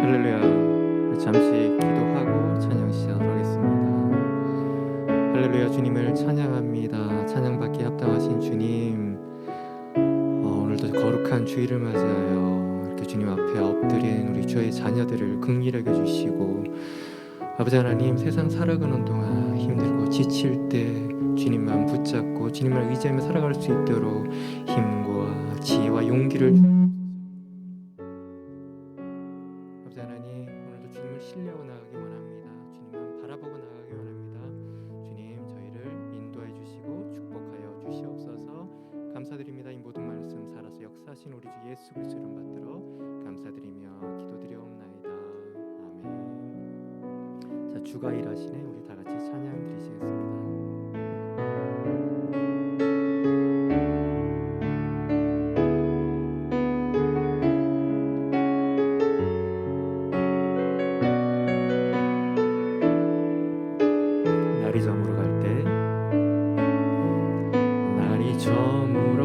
할렐루야. 잠시 기도하고 찬양 시작하겠습니다. 할렐루야. 주님을 찬양합니다. 찬양받기에 합당하신 주님, 오늘도 거룩한 주일을 맞이하여 이렇게 주님 앞에 엎드린 우리 주의 자녀들을 긍휼히 여겨주시고, 아버지 하나님, 세상 살아가는 동안 힘들고 지칠 때 주님만 붙잡고 주님을 의지하며 살아갈 수 있도록 힘과 지혜와 용기를 아버지 하나님, 오늘도 주님을 신뢰하고 나가기 원합니다. 주님만 바라보고 나가기 원합니다. 주님, 저희를 인도해 주시고 축복하여 주시옵소서. 감사드립니다. 이 모든 말씀 살아서 역사하신 우리 주 예수 그리스도 이름 받들어 감사드리며 기도드리옵나이다. 아멘. 자, 주가 일하시네. 우리 다 같이 찬양 드리시겠습니다. 날이 저물어 갈 때, 날이 저물어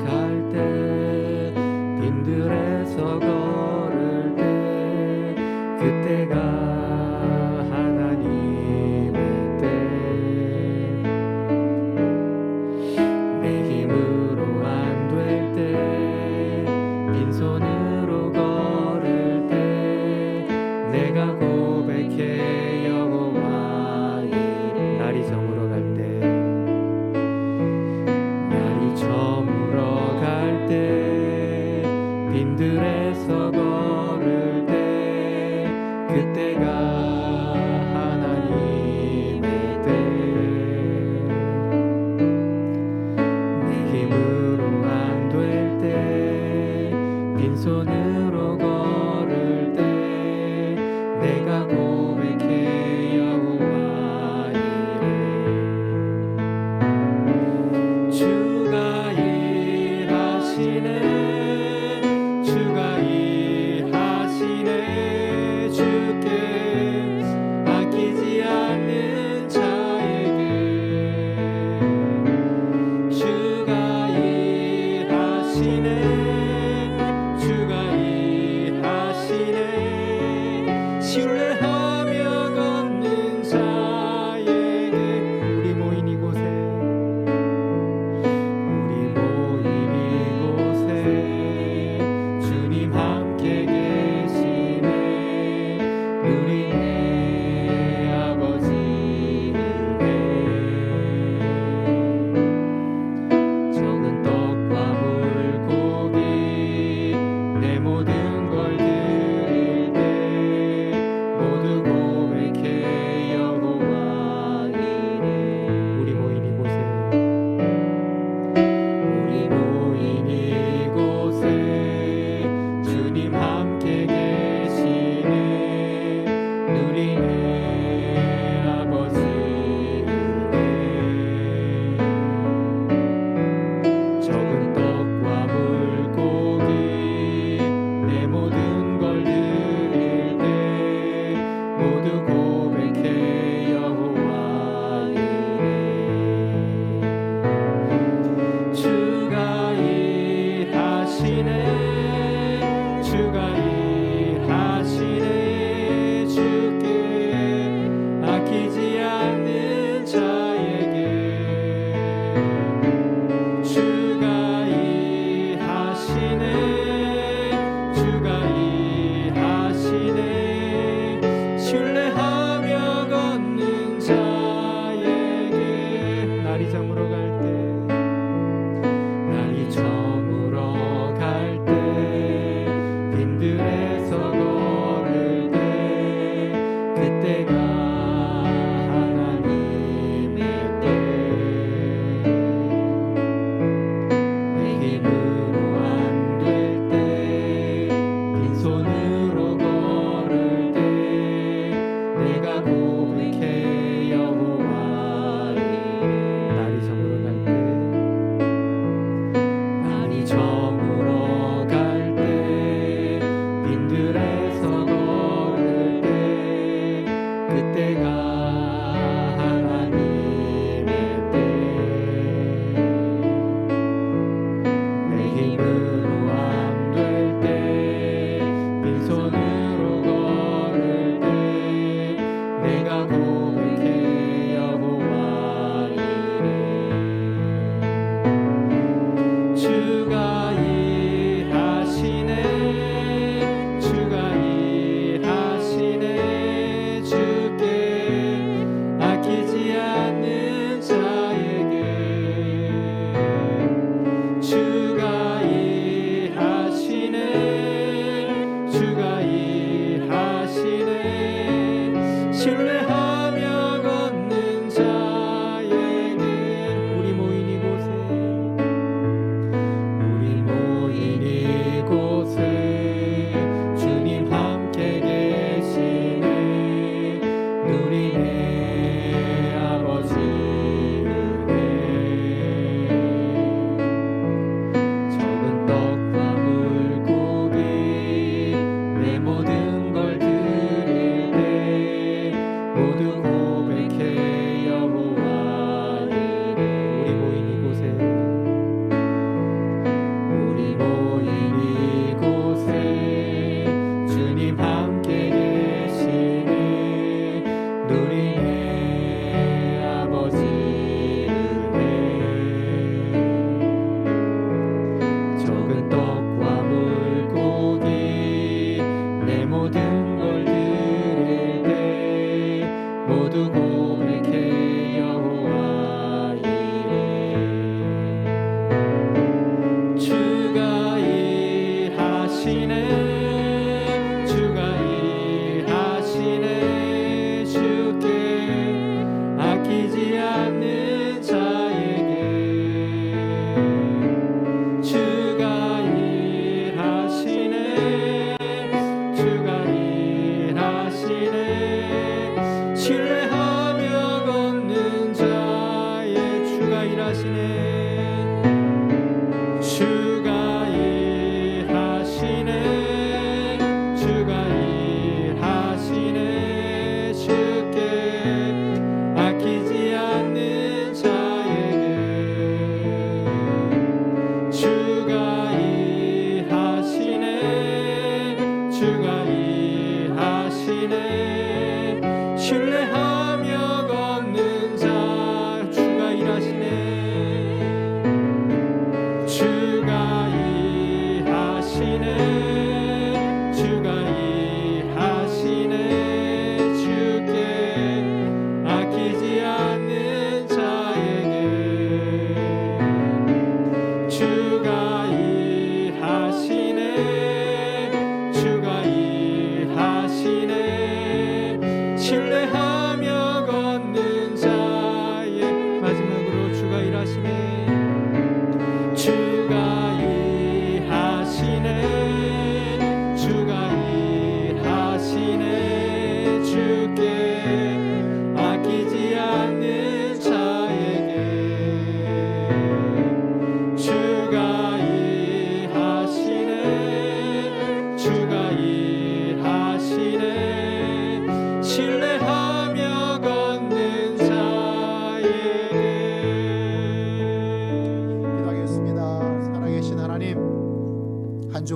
갈 때, 빈들에서 걸을 때, 그때가 하나님의 때. 내 힘으로 안 될 때, 빈손으로 걸을 때, 내가 고백해 여호와 이름. 날이 저물어 갈 때, 날이 저물어 갈 때, 빈들에서 걸을 때, 그때가 하나님의 때. 내 힘으로 안 될 때, 빈손으로 걸을 때, 내가 고백해 여호와 이름. 주가 일하시네, 주가 일하시네. 주께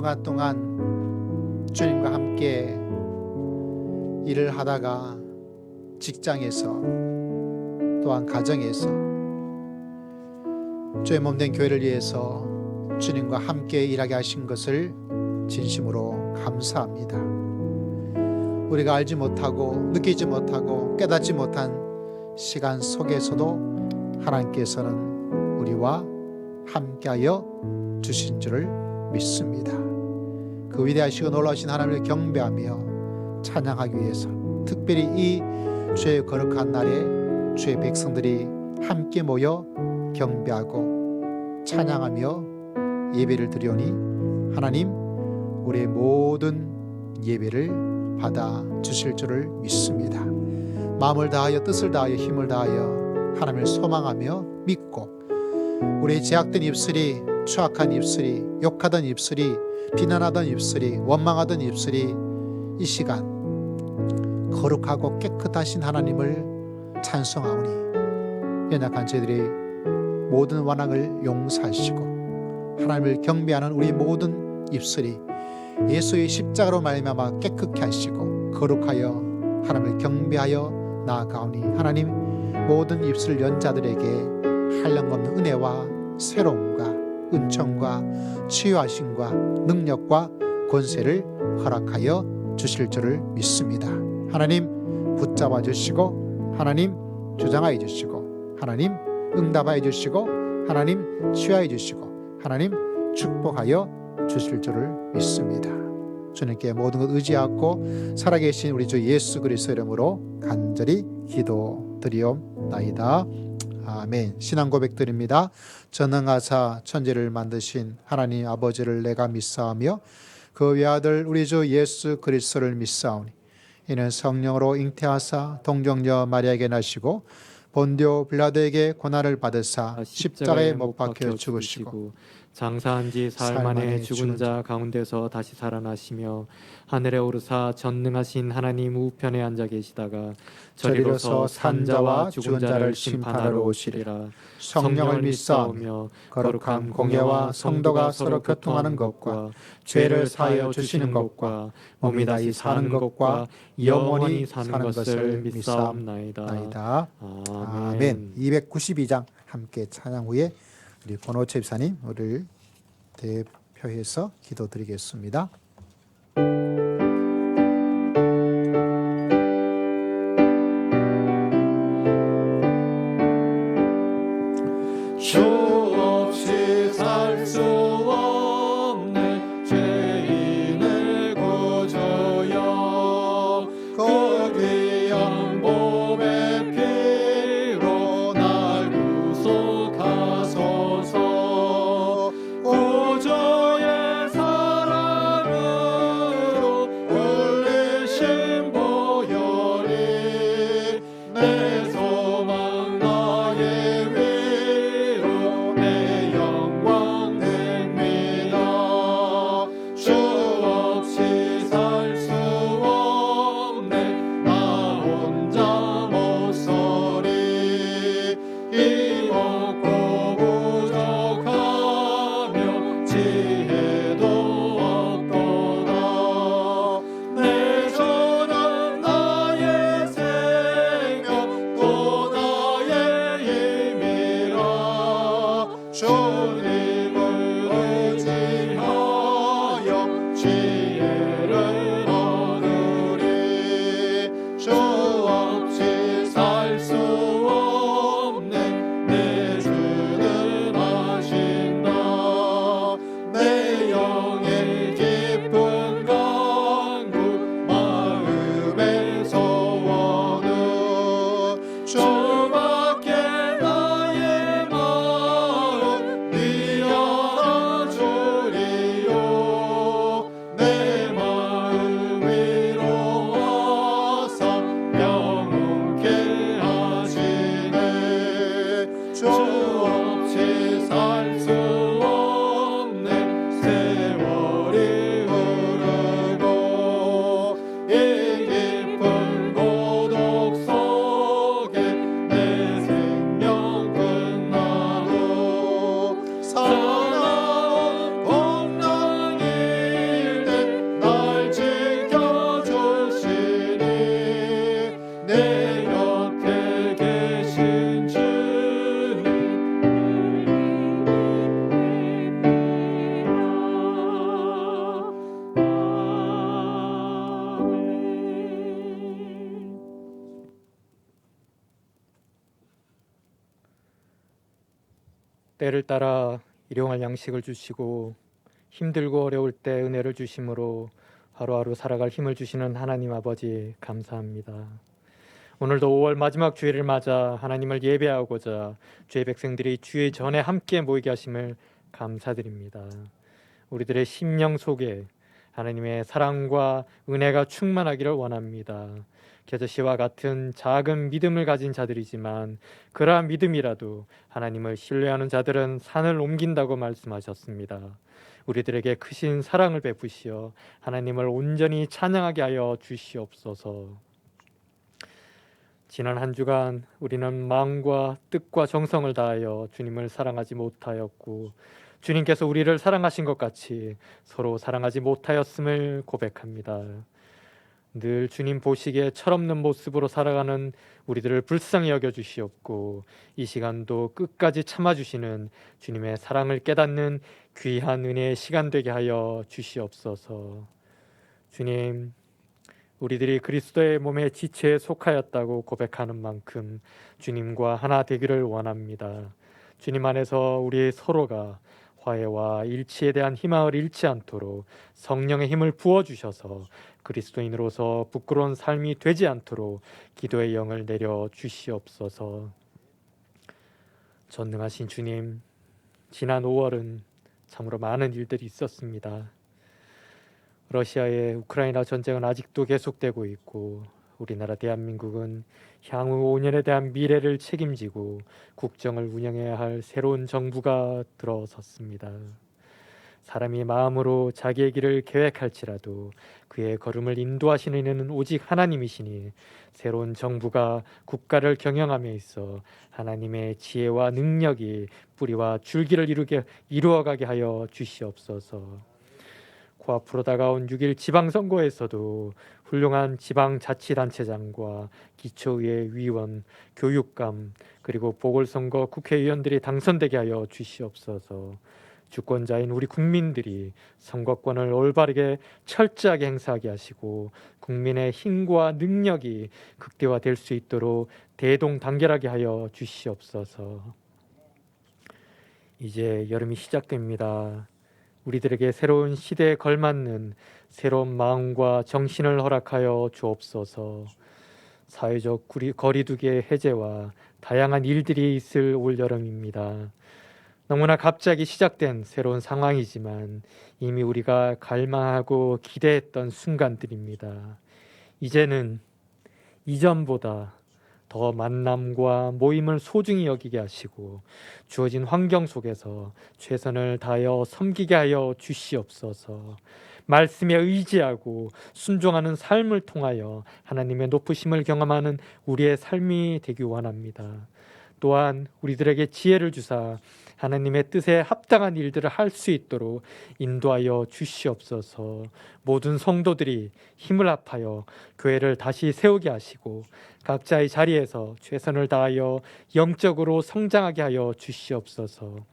주간 동안 주님과 함께 일을 하다가 직장에서 또한 가정에서 주의 몸된 교회를 위해서 주님과 함께 일하게 하신 것을 진심으로 감사합니다. 우리가 알지 못하고 느끼지 못하고 깨닫지 못한 시간 속에서도 하나님께서는 우리와 함께하여 주신 줄을 믿습니다. 그 위대하시고 놀라우신 하나님을 경배하며 찬양하기 위해서 특별히 이 주의 거룩한 날에 주의 백성들이 함께 모여 경배하고 찬양하며 예배를 드리오니 하나님 우리의 모든 예배를 받아 주실 줄을 믿습니다. 마음을 다하여 뜻을 다하여 힘을 다하여 하나님을 소망하며 믿고 우리의 제약된 입술이 추악한 입술이 욕하던 입술이 비난하던 입술이 원망하던 입술이 이 시간 거룩하고 깨끗하신 하나님을 찬송하오니 연약한 저희들의 모든 완악을 용서하시고 하나님을 경배하는 우리 모든 입술이 예수의 십자가로 말미암아 깨끗게 하시고 거룩하여 하나님을 경배하여 나아가오니 하나님 모든 입술 연 자들에게 한량없는 은혜와 새로움과 은총과 치유하심과 능력과 권세를 허락하여 주실 줄을 믿습니다. 하나님 붙잡아 주시고 하나님 주장하여 주시고 하나님 응답하여 주시고 하나님 치유하여 주시고 하나님 축복하여 주실 줄을 믿습니다. 주님께 모든 것 의지하고 살아계신 우리 주 예수 그리스도 이름으로 간절히 기도드리옵나이다. 아멘. 신앙 고백드립니다. 전능하사 천지를 만드신 하나님 아버지를 내가 믿사오며 그 외아들 우리 주 예수 그리스도를 믿사오니 이는 성령으로 잉태하사 동정녀 마리아에게 나시고 본디오 빌라도에게 고난을 받으사 십자가에 못 박혀 죽으시고 장사한 지 사흘 만에 죽은 자 가운데서 다시 살아나시며 하늘에 오르사 전능하신 하나님 우편에 앉아 계시다가 저리로서 산 자와 죽은 자를 심판하러 오시리라. 성령을 믿사오며 거룩한 공예와 성도가 서로 교통하는 것과 죄를 사하여 주시는 것과 몸이 다시 사는 것과 영원히 사는 것을 믿사옵나이다. 아멘. 292장 함께 찬양 후에 우리 권호채 집사님 우리를 대표해서 기도드리겠습니다. 주 없이 살 수 없는 죄인을 구주여 그 귀한 몸의 피로 날 구속하소서 구주의 사랑으로 때를 따라 일용할 양식을 주시고 힘들고 어려울 때 은혜를 주심으로 하루하루 살아갈 힘을 주시는 하나님 아버지 감사합니다. 오늘도 5월 마지막 주일을 맞아 하나님을 예배하고자 주의 백성들이 주의 전에 함께 모이게 하심을 감사드립니다. 우리들의 심령 속에 하나님의 사랑과 은혜가 충만하기를 원합니다. 겨자씨와 같은 작은 믿음을 가진 자들이지만 그러한 믿음이라도 하나님을 신뢰하는 자들은 산을 옮긴다고 말씀하셨습니다. 우리들에게 크신 사랑을 베푸시어 하나님을 온전히 찬양하게 하여 주시옵소서. 지난 한 주간 우리는 마음과 뜻과 정성을 다하여 주님을 사랑하지 못하였고 주님께서 우리를 사랑하신 것 같이 서로 사랑하지 못하였음을 고백합니다. 늘 주님 보시기에 철없는 모습으로 살아가는 우리들을 불쌍히 여겨주시옵고 이 시간도 끝까지 참아주시는 주님의 사랑을 깨닫는 귀한 은혜의 시간 되게 하여 주시옵소서. 주님, 우리들이 그리스도의 몸의 지체에 속하였다고 고백하는 만큼 주님과 하나 되기를 원합니다. 주님 안에서 우리 서로가 화해와 일치에 대한 희망을 잃지 않도록 성령의 힘을 부어주셔서 그리스도인으로서 부끄러운 삶이 되지 않도록 기도의 영을 내려 주시옵소서. 전능하신 주님, 지난 5월은 참으로 많은 일들이 있었습니다. 러시아의 우크라이나 전쟁은 아직도 계속되고 있고 우리나라 대한민국은 향후 5년에 대한 미래를 책임지고 국정을 운영해야 할 새로운 정부가 들어섰습니다. 사람이 마음으로 자기의 길을 계획할지라도 그의 걸음을 인도하시는 이는 오직 하나님이시니 새로운 정부가 국가를 경영함에 있어 하나님의 지혜와 능력이 뿌리와 줄기를 이루어가게 하여 주시옵소서. 코앞으로 다가온 6일 지방선거에서도 훌륭한 지방자치단체장과 기초의회 위원, 교육감, 그리고 보궐선거 국회의원들이 당선되게 하여 주시옵소서. 주권자인 우리 국민들이 선거권을 올바르게 철저하게 행사하게 하시고 국민의 힘과 능력이 극대화될 수 있도록 대동단결하게 하여 주시옵소서. 이제 여름이 시작됩니다. 우리들에게 새로운 시대에 걸맞는 새로운 마음과 정신을 허락하여 주옵소서. 사회적 거리두기의 해제와 다양한 일들이 있을 올여름입니다. 너무나 갑자기 시작된 새로운 상황이지만 이미 우리가 갈망하고 기대했던 순간들입니다. 이제는 이전보다 더 만남과 모임을 소중히 여기게 하시고 주어진 환경 속에서 최선을 다하여 섬기게 하여 주시옵소서. 말씀에 의지하고 순종하는 삶을 통하여 하나님의 높으심을 경험하는 우리의 삶이 되기 원합니다. 또한 우리들에게 지혜를 주사 하나님의 뜻에 합당한 일들을 할 수 있도록 인도하여 주시옵소서. 모든 성도들이 힘을 합하여 교회를 다시 세우게 하시고 각자의 자리에서 최선을 다하여 영적으로 성장하게 하여 주시옵소서.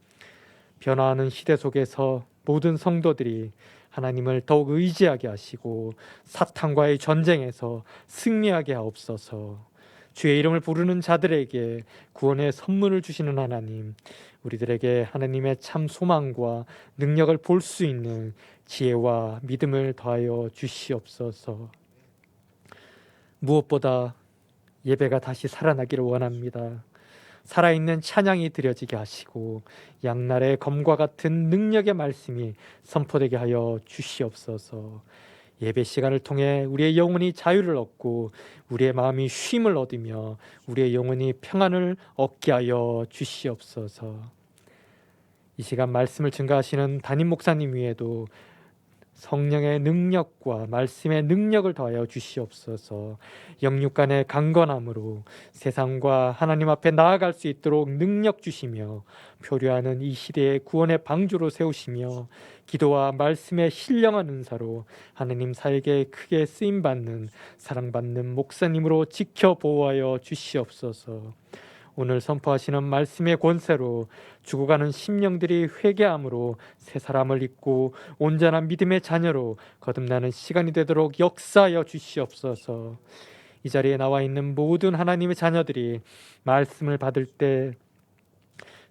변화하는 시대 속에서 모든 성도들이 하나님을 더욱 의지하게 하시고 사탄과의 전쟁에서 승리하게 하옵소서. 주의 이름을 부르는 자들에게 구원의 선물을 주시는 하나님, 우리들에게 하나님의 참 소망과 능력을 볼 수 있는 지혜와 믿음을 더하여 주시옵소서. 무엇보다 예배가 다시 살아나기를 원합니다. 살아있는 찬양이 드려지게 하시고 양날의 검과 같은 능력의 말씀이 선포되게 하여 주시옵소서. 예배 시간을 통해 우리의 영혼이 자유를 얻고 우리의 마음이 쉼을 얻으며 우리의 영혼이 평안을 얻게 하여 주시옵소서. 이 시간 말씀을 증거하시는 담임 목사님 위에도 성령의 능력과 말씀의 능력을 더하여 주시옵소서. 영육간의 강건함으로 세상과 하나님 앞에 나아갈 수 있도록 능력 주시며 표류하는 이 시대의 구원의 방주로 세우시며 기도와 말씀의 신령한 은사로 하나님 사에게 크게 쓰임받는 사랑받는 목사님으로 지켜 보호하여 주시옵소서. 오늘 선포하시는 말씀의 권세로 죽어가는 심령들이 회개함으로 새 사람을 입고 온전한 믿음의 자녀로 거듭나는 시간이 되도록 역사하여 주시옵소서. 이 자리에 나와 있는 모든 하나님의 자녀들이 말씀을 받을 때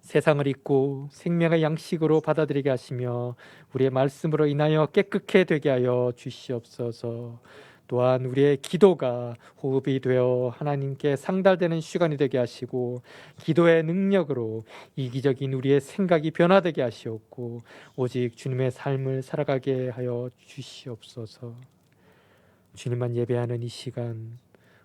세상을 잊고 생명의 양식으로 받아들이게 하시며 우리의 말씀으로 인하여 깨끗게 되게 하여 주시옵소서. 또한 우리의 기도가 호흡이 되어 하나님께 상달되는 시간이 되게 하시고 기도의 능력으로 이기적인 우리의 생각이 변화되게 하시옵고 오직 주님의 삶을 살아가게 하여 주시옵소서. 주님만 예배하는 이 시간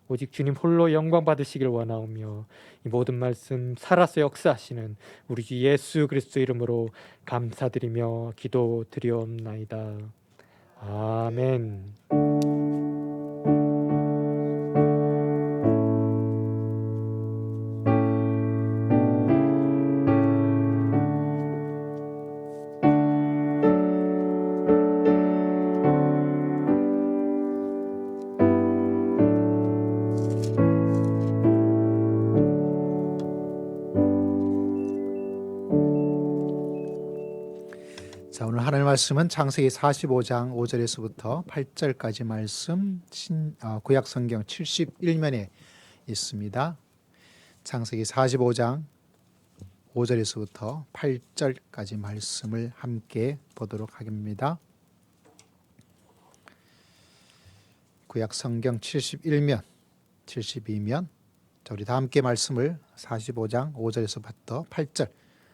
오직 주님 홀로 영광 받으시길 원하오며 이 모든 말씀 살아서 역사하시는 우리 주 예수 그리스도 이름으로 감사드리며 기도드리옵나이다. 아멘. 자, 오늘 하나님의 말씀은 창세기 45장 5절에서부터 8절까지 말씀 구약 성경 71면에 있습니다. 창세기 45장 5절에서부터 8절까지 말씀을 함께 보도록 하겠습니다. 구약 성경 71면, 72면. 자, 우리 다 함께 말씀을 45장 5절에서부터 8절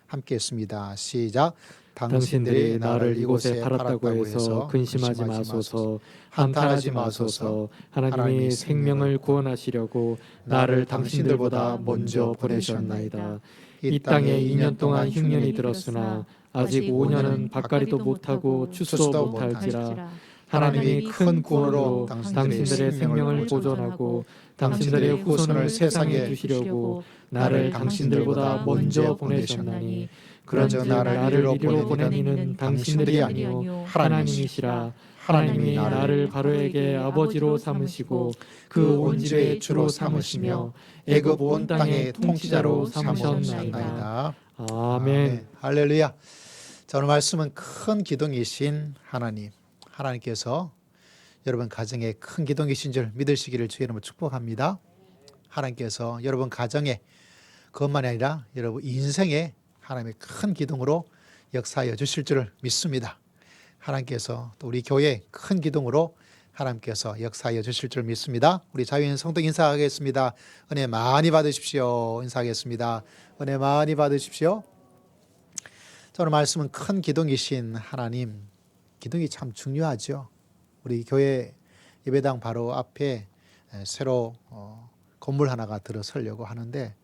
함께 했습니다. 시작. 당신들이 나를 이곳에 팔았다고 해서 근심하지 마소서. 한탄하지 마소서. 하나님이 생명을 구원하시려고 나를 당신들보다 먼저 보내셨나이다. 이 땅에 2년 동안 흉년이 들었으나 아직 5년은 밭갈이도 못하고 추수도 못할지라. 하나님이 큰 구원으로 당신들의 생명을 보존하고 당신들의 후손을 세상에 주시려고 나를 당신들보다 먼저 보내셨나니 그런즉 나를 이리로 보낸 이는 당신들이 아니요 하나님이시라. 하나님이 나를 바로에게 아버지로 삼으시고 그 온 집의 주로 삼으시며 애굽 온 땅의 통치자로 삼으셨나이다. 아멘. 할렐루야. 자, 오늘 말씀은 큰 기둥이신 하나님께서 여러분 가정에 큰 기둥이신 줄 믿으시기를 주의 이름으로 축복합니다. 하나님께서 여러분 가정에 그것만이 아니라 여러분 인생에 하나님의 큰 기둥으로 역사하여 주실 줄을 믿습니다. 하나님께서 또 우리 교회 큰 기둥으로 하나님께서 역사하여 주실 줄 믿습니다. 우리 자유인 성도 인사하겠습니다. 은혜 많이 받으십시오. 인사하겠습니다. 은혜 많이 받으십시오. 자, 오늘 말씀은 큰 기둥이신 하나님. 기둥이 참 중요하죠. 우리 교회 예배당 바로 앞에 새로 건물 하나가 들어서려고 하는데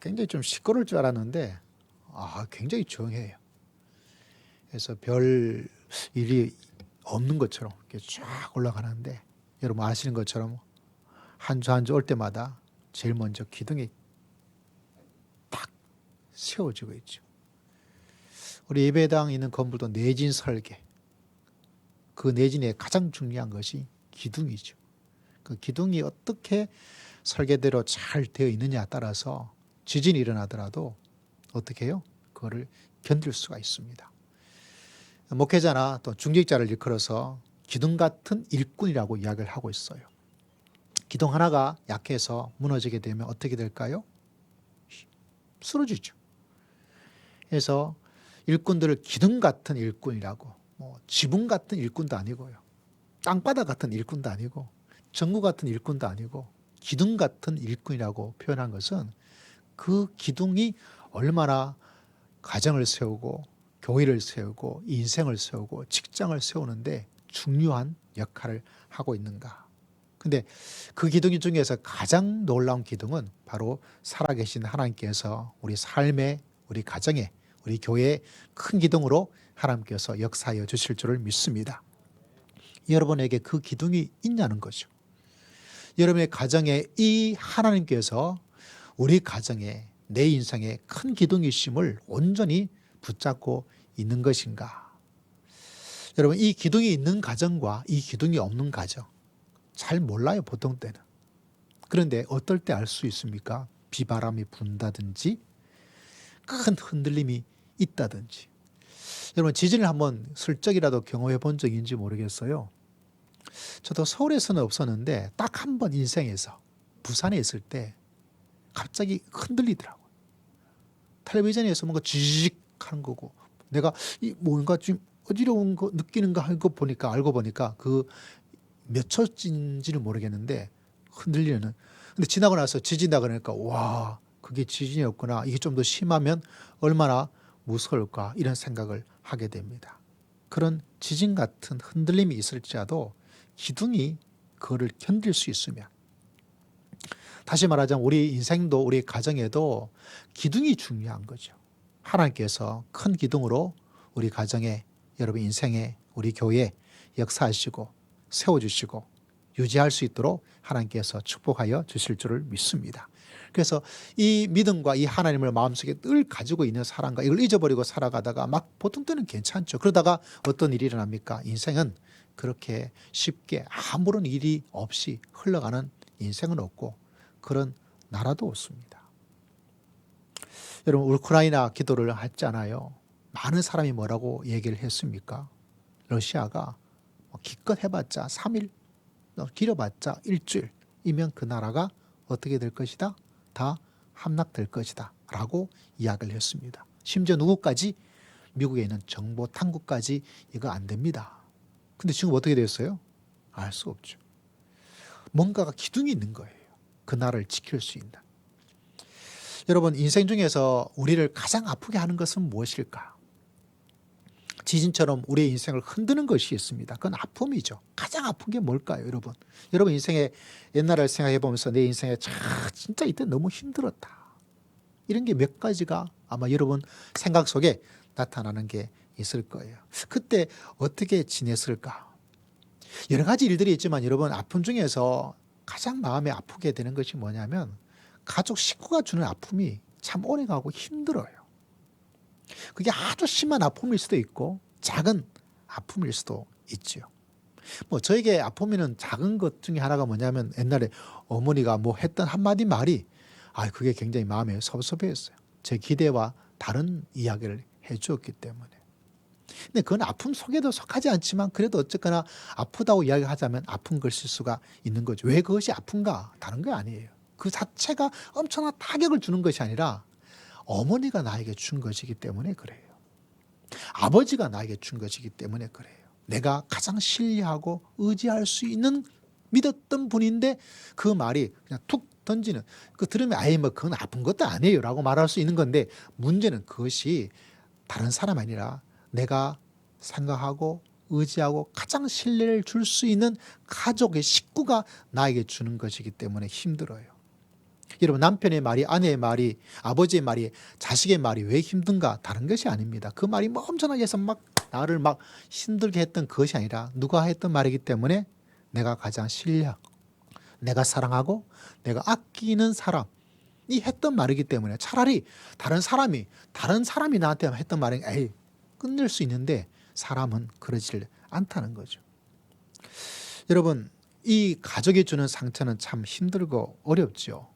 굉장히 좀 시끄러울 줄 알았는데 굉장히 조용해요. 그래서 별 일이 없는 것처럼 이렇게 쫙 올라가는데 여러분 아시는 것처럼 한 주 한 주 올 때마다 제일 먼저 기둥이 딱 세워지고 있죠. 우리 예배당 있는 건물도 내진 설계, 그 내진에 가장 중요한 것이 기둥이죠. 그 기둥이 어떻게 설계대로 잘 되어 있느냐에 따라서 지진이 일어나더라도 어떻게 해요? 그거를 견딜 수가 있습니다. 목회자나 또 중직자를 일컬어서 기둥 같은 일꾼이라고 이야기를 하고 있어요. 기둥 하나가 약해서 무너지게 되면 어떻게 될까요? 쓰러지죠. 그래서 일꾼들을 기둥 같은 일꾼이라고, 지붕 같은 일꾼도 아니고요, 땅바닥 같은 일꾼도 아니고, 전구 같은 일꾼도 아니고 기둥 같은 일꾼이라고 표현한 것은 그 기둥이 얼마나 가정을 세우고 교회를 세우고 인생을 세우고 직장을 세우는데 중요한 역할을 하고 있는가. 근데 그 기둥 중에서 가장 놀라운 기둥은 바로 살아계신 하나님께서 우리 삶에, 우리 가정에, 우리 교회에 큰 기둥으로 하나님께서 역사하여 주실 줄을 믿습니다. 여러분에게 그 기둥이 있냐는 거죠. 여러분의 가정에 이 하나님께서 우리 가정에, 내 인생에 큰 기둥이심을 온전히 붙잡고 있는 것인가. 여러분, 이 기둥이 있는 가정과 이 기둥이 없는 가정 잘 몰라요, 보통 때는. 그런데 어떨 때 알 수 있습니까? 비바람이 분다든지 큰 흔들림이 있다든지. 여러분, 지진을 한번 슬쩍이라도 경험해 본 적이 있는지 모르겠어요. 저도 서울에서는 없었는데 딱 한 번 인생에서 부산에 있을 때 갑자기 흔들리더라고요. 텔레비전에서 뭔가 지직 하는 거고 내가 이 뭔가 좀 어지러운 거 느끼는가 하고 보니까 알고 보니까 그 몇 초인지는 모르겠는데 흔들리는. 근데 지나고 나서 지진다 그러니까 와 그게 지진이었구나. 이게 좀 더 심하면 얼마나 무서울까 이런 생각을 하게 됩니다. 그런 지진 같은 흔들림이 있을지라도 기둥이 그거를 견딜 수 있으면 다시 말하자면 우리 인생도 우리 가정에도 기둥이 중요한 거죠. 하나님께서 큰 기둥으로 우리 가정에 여러분 인생에 우리 교회에 역사하시고 세워주시고 유지할 수 있도록 하나님께서 축복하여 주실 줄을 믿습니다. 그래서 이 믿음과 이 하나님을 마음속에 늘 가지고 있는 사람과 이걸 잊어버리고 살아가다가 막 보통 때는 괜찮죠. 그러다가 어떤 일이 일어납니까? 인생은 그렇게 쉽게 아무런 일이 없이 흘러가는 인생은 없고 그런 나라도 없습니다. 여러분 우크라이나 기도를 했잖아요. 많은 사람이 뭐라고 얘기를 했습니까? 러시아가 기껏 해봤자 3일, 길어봤자 일주일이면 그 나라가 어떻게 될 것이다? 다 함락될 것이다 라고 이야기를 했습니다. 심지어 누구까지? 미국에 있는 정보 당국까지 이거 안 됩니다. 근데 지금 어떻게 됐어요? 알 수 없죠. 뭔가가 기둥이 있는 거예요. 그 나라를 지킬 수 있는. 여러분 인생 중에서 우리를 가장 아프게 하는 것은 무엇일까? 지진처럼 우리의 인생을 흔드는 것이 있습니다. 그건 아픔이죠. 가장 아픈 게 뭘까요, 여러분? 여러분 인생에 옛날을 생각해 보면서 내 인생에 진짜 이때 너무 힘들었다. 이런 게 몇 가지가 아마 여러분 생각 속에 나타나는 게 있을 거예요. 그때 어떻게 지냈을까? 여러 가지 일들이 있지만 여러분 아픔 중에서 가장 마음에 아프게 되는 것이 뭐냐면 가족 식구가 주는 아픔이 참 오래가고 힘들어요. 그게 아주 심한 아픔일 수도 있고 작은 아픔일 수도 있죠. 뭐 저에게 아픔이는 작은 것 중에 하나가 뭐냐면 옛날에 어머니가 뭐 했던 한마디 말이 그게 굉장히 마음에 섭섭했어요. 제 기대와 다른 이야기를 해주었기 때문에. 근데 그건 아픔 속에도 속하지 않지만 그래도 어쨌거나 아프다고 이야기하자면 아픈 것일 수가 있는 거죠. 왜 그것이 아픈가? 다른 게 아니에요. 그 자체가 엄청난 타격을 주는 것이 아니라 어머니가 나에게 준 것이기 때문에 그래요. 아버지가 나에게 준 것이기 때문에 그래요. 내가 가장 신뢰하고 의지할 수 있는 믿었던 분인데 그 말이 그냥 툭 던지는 그 들으면 뭐 그건 아픈 것도 아니에요 라고 말할 수 있는 건데 문제는 그것이 다른 사람이 아니라 내가 생각하고 의지하고 가장 신뢰를 줄 수 있는 가족의 식구가 나에게 주는 것이기 때문에 힘들어요. 여러분 남편의 말이 아내의 말이 아버지의 말이 자식의 말이 왜 힘든가? 다른 것이 아닙니다. 그 말이 뭐 엄청나게 해서 막 나를 막 힘들게 했던 그것이 아니라 누가 했던 말이기 때문에 내가 가장 신뢰하고 내가 사랑하고 내가 아끼는 사람이 했던 말이기 때문에 차라리 다른 사람이 나한테 했던 말은 끝낼 수 있는데 사람은 그러질 않다는 거죠. 여러분 이 가족이 주는 상처는 참 힘들고 어렵죠.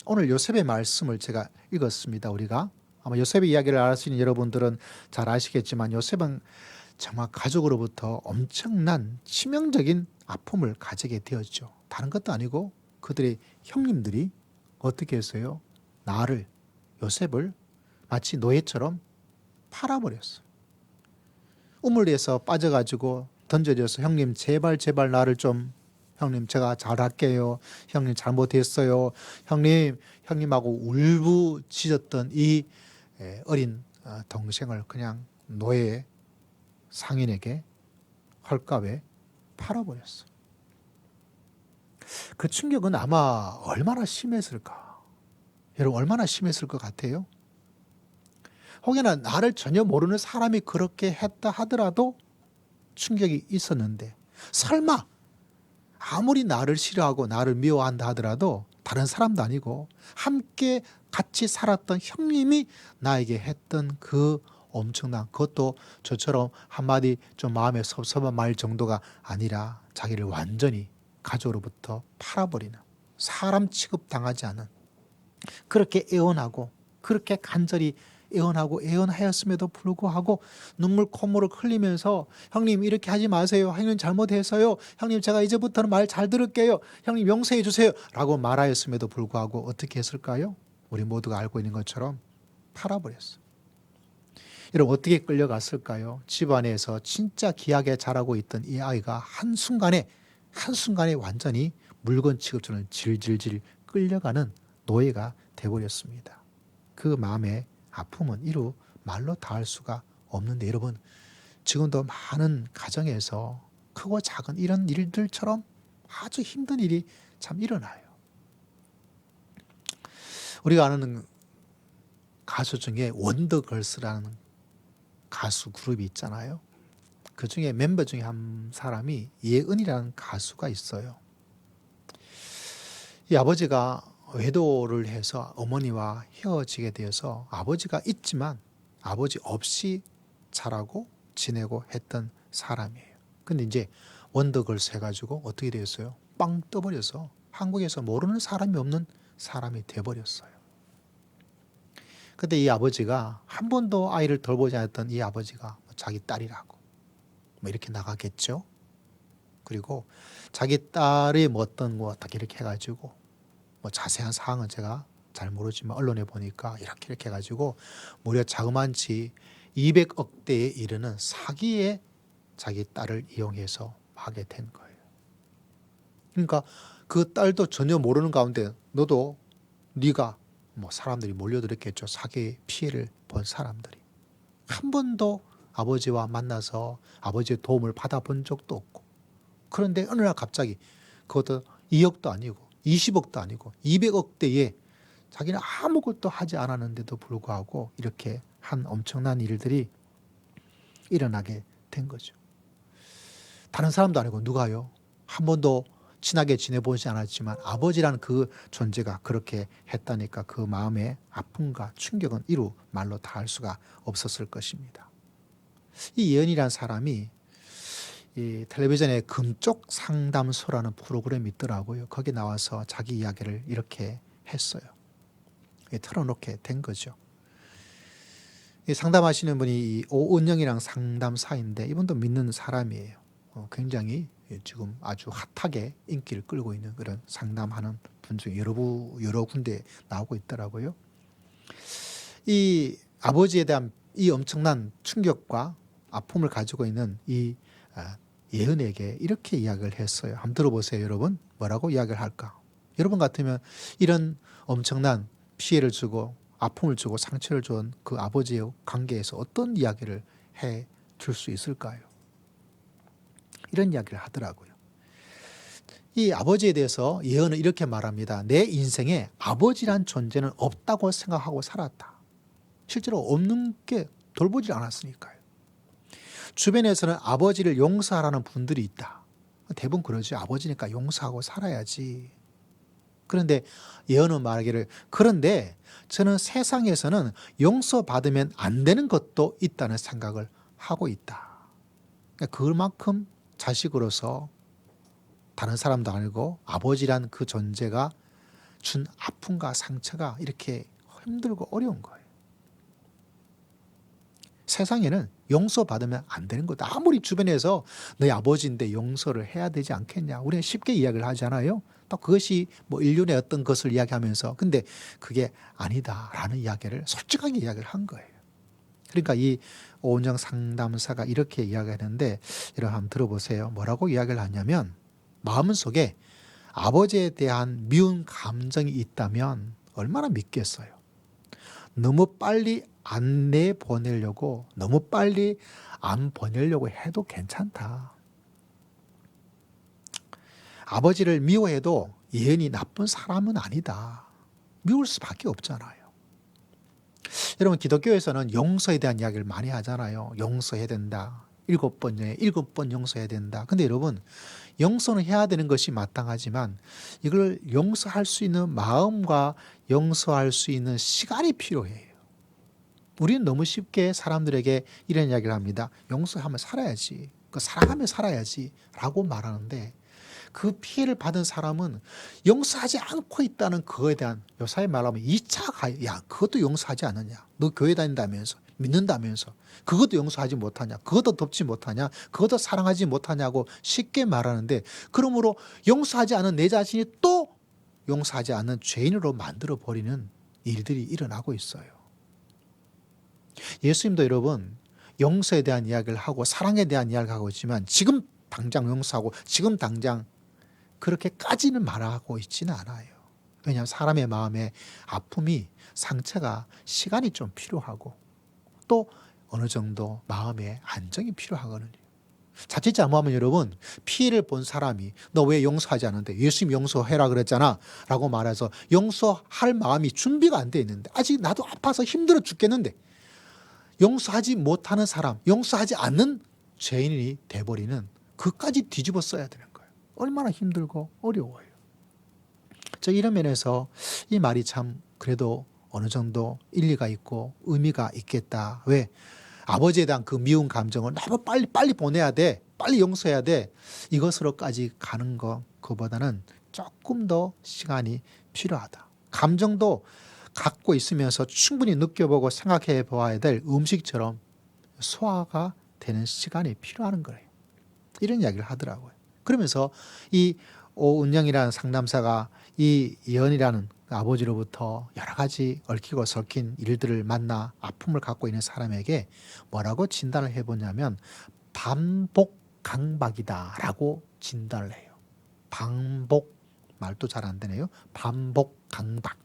오늘 요셉의 말씀을 제가 읽었습니다. 우리가 아마 요셉의 이야기를 아시는 여러분들은 잘 아시겠지만 요셉은 정말 가족으로부터 엄청난 치명적인 아픔을 가지게 되었죠. 다른 것도 아니고 그들의 형님들이 어떻게 했어요? 요셉을 마치 노예처럼 팔아버렸어요. 우물에서 빠져가지고 던져져서 형님 제발 나를 좀 형님 제가 잘할게요. 형님 잘못했어요. 형님하고 울부짖었던 이 어린 동생을 그냥 노예 상인에게 헐값에 팔아버렸어요. 그 충격은 아마 얼마나 심했을까? 여러분 얼마나 심했을 것 같아요? 혹여나 나를 전혀 모르는 사람이 그렇게 했다 하더라도 충격이 있었는데 설마 아무리 나를 싫어하고 나를 미워한다 하더라도 다른 사람도 아니고 함께 같이 살았던 형님이 나에게 했던 그 엄청난 그것도 저처럼 한마디 좀 마음에 섭섭한 말 정도가 아니라 자기를 완전히 가족으로부터 팔아버리는 사람 취급당하지 않은 그렇게 애원하고 그렇게 간절히 애원하였음에도 불구하고 눈물 콧물을 흘리면서 형님 이렇게 하지 마세요. 형님 잘못했어요. 형님 제가 이제부터는 말 잘 들을게요. 형님 용서해 주세요. 라고 말하였음에도 불구하고 어떻게 했을까요? 우리 모두가 알고 있는 것처럼 팔아버렸어요. 여러분 어떻게 끌려갔을까요? 집안에서 진짜 귀하게 자라고 있던 이 아이가 한순간에 완전히 물건 취급처럼 질질질 끌려가는 노예가 돼버렸습니다. 그 마음의 아픔은 이루 말로 다할 수가 없는데 여러분 지금도 많은 가정에서 크고 작은 이런 일들처럼 아주 힘든 일이 참 일어나요. 우리가 아는 가수 중에 원더걸스라는 가수 그룹이 있잖아요. 그 중에 멤버 중에 한 사람이 예은이라는 가수가 있어요. 이 아버지가 외도를 해서 어머니와 헤어지게 되어서 아버지가 있지만 아버지 없이 자라고 지내고 했던 사람이에요. 근데 이제 원더걸스 해가지고 어떻게 되었어요? 빵 떠버려서 한국에서 모르는 사람이 없는 사람이 돼버렸어요. 근데 이 아버지가 한 번도 아이를 돌보지 않았던 이 아버지가 자기 딸이라고 뭐 이렇게 나가겠죠. 그리고 자기 딸이 뭐 어떤 거 딱 이렇게 해가지고 뭐 자세한 사항은 제가 잘 모르지만 언론에 보니까 이렇게 해가지고 무려 자그만치 200억대에 이르는 사기에 자기 딸을 이용해서 하게 된 거예요. 그러니까 그 딸도 전혀 모르는 가운데 너도 네가 뭐 사람들이 몰려들었겠죠. 사기 피해를 본 사람들이. 한 번도 아버지와 만나서 아버지의 도움을 받아본 적도 없고 그런데 어느 날 갑자기 그것도 2억도 아니고 20억도 아니고 200억대에 자기는 아무것도 하지 않았는데도 불구하고 이렇게 한 엄청난 일들이 일어나게 된 거죠. 다른 사람도 아니고 누가요? 한 번도 친하게 지내보지 않았지만 아버지라는 그 존재가 그렇게 했다니까 그 마음의 아픔과 충격은 이루 말로 다 할 수가 없었을 것입니다. 이 예은이라는 사람이 이 텔레비전에 금쪽 상담소라는 프로그램이 있더라고요. 거기 나와서 자기 이야기를 이렇게 했어요. 털어놓게 된 거죠. 이 상담하시는 분이 오은영이랑 상담사인데 이분도 믿는 사람이에요. 굉장히 지금 아주 핫하게 인기를 끌고 있는 그런 상담하는 분 중에 여러 군데 나오고 있더라고요. 이 아버지에 대한 이 엄청난 충격과 아픔을 가지고 있는 이 예은에게 이렇게 이야기를 했어요. 한번 들어보세요, 여러분. 뭐라고 이야기를 할까? 여러분 같으면 이런 엄청난 피해를 주고 아픔을 주고 상처를 준 그 아버지의 관계에서 어떤 이야기를 해 줄 수 있을까요? 이런 이야기를 하더라고요. 이 아버지에 대해서 예언은 이렇게 말합니다. 내 인생에 아버지란 존재는 없다고 생각하고 살았다. 실제로 없는 게 돌보질 않았으니까요. 주변에서는 아버지를 용서하라는 분들이 있다. 대부분 그러죠. 아버지니까 용서하고 살아야지. 그런데 예언은 말하기를 그런데 저는 세상에서는 용서받으면 안 되는 것도 있다는 생각을 하고 있다. 그만큼 자식으로서 다른 사람도 아니고 아버지란 그 존재가 준 아픔과 상처가 이렇게 힘들고 어려운 거예요. 세상에는 용서받으면 안 되는 거다. 아무리 주변에서 너희 아버지인데 용서를 해야 되지 않겠냐. 우리는 쉽게 이야기를 하잖아요. 또 그것이 뭐 인륜의 어떤 것을 이야기하면서 근데 그게 아니다라는 이야기를 솔직하게 이야기를 한 거예요. 그러니까 이 오은영 상담사가 이렇게 이야기하는데 여러분 한번 들어보세요. 뭐라고 이야기를 하냐면 마음속에 아버지에 대한 미운 감정이 있다면 얼마나 믿겠어요. 너무 빨리 안 내보내려고 너무 빨리 안 보내려고 해도 괜찮다. 아버지를 미워해도 예은이 나쁜 사람은 아니다. 미울 수밖에 없잖아요. 여러분 기독교에서는 용서에 대한 이야기를 많이 하잖아요. 용서해야 된다. 7번 용서해야 된다. 근데 여러분 용서는 해야 되는 것이 마땅하지만 이걸 용서할 수 있는 마음과 용서할 수 있는 시간이 필요해요. 우리는 너무 쉽게 사람들에게 이런 이야기를 합니다. 용서하면 살아야지. 사랑하며 살아야지 라고 말하는데 그 피해를 받은 사람은 용서하지 않고 있다는 그거에 대한 요사이 말하면 2차 가해. 야 그것도 용서하지 않느냐. 너 교회 다닌다면서 믿는다면서 그것도 용서하지 못하냐. 그것도 덮지 못하냐. 그것도 사랑하지 못하냐고 쉽게 말하는데 그러므로 용서하지 않은 내 자신이 또 용서하지 않는 죄인으로 만들어버리는 일들이 일어나고 있어요. 예수님도 여러분 용서에 대한 이야기를 하고 사랑에 대한 이야기를 하고 있지만 지금 당장 용서하고 지금 당장 그렇게까지는 말하고 있지는 않아요. 왜냐하면 사람의 마음에 아픔이 상처가 시간이 좀 필요하고 또 어느 정도 마음의 안정이 필요하거든요. 자칫 잘못하면 여러분 피해를 본 사람이 너 왜 용서하지 않는데 예수님 용서해라 그랬잖아 라고 말해서 용서할 마음이 준비가 안 돼 있는데 아직 나도 아파서 힘들어 죽겠는데 용서하지 못하는 사람, 용서하지 않는 죄인이 돼버리는 그까지 뒤집어 써야 되는 거예요. 얼마나 힘들고 어려워요. 저 이런 면에서 이 말이 참 그래도 어느 정도 일리가 있고 의미가 있겠다. 왜? 아버지에 대한 그 미운 감정을 너무 빨리 보내야 돼. 빨리 용서해야 돼. 이것으로까지 가는 그보다는 조금 더 시간이 필요하다. 감정도 갖고 있으면서 충분히 느껴보고 생각해 보아야 될 음식처럼 소화가 되는 시간이 필요한 거예요. 이런 이야기를 하더라고요. 그러면서 이 오은영이라는 상담사가 이 예언이라는 아버지로부터 여러 가지 얽히고 설킨 일들을 만나 아픔을 갖고 있는 사람에게 뭐라고 진단을 해보냐면 반복 강박이다라고 진단을 해요. 반복, 말도 잘 안 되네요. 반복 강박.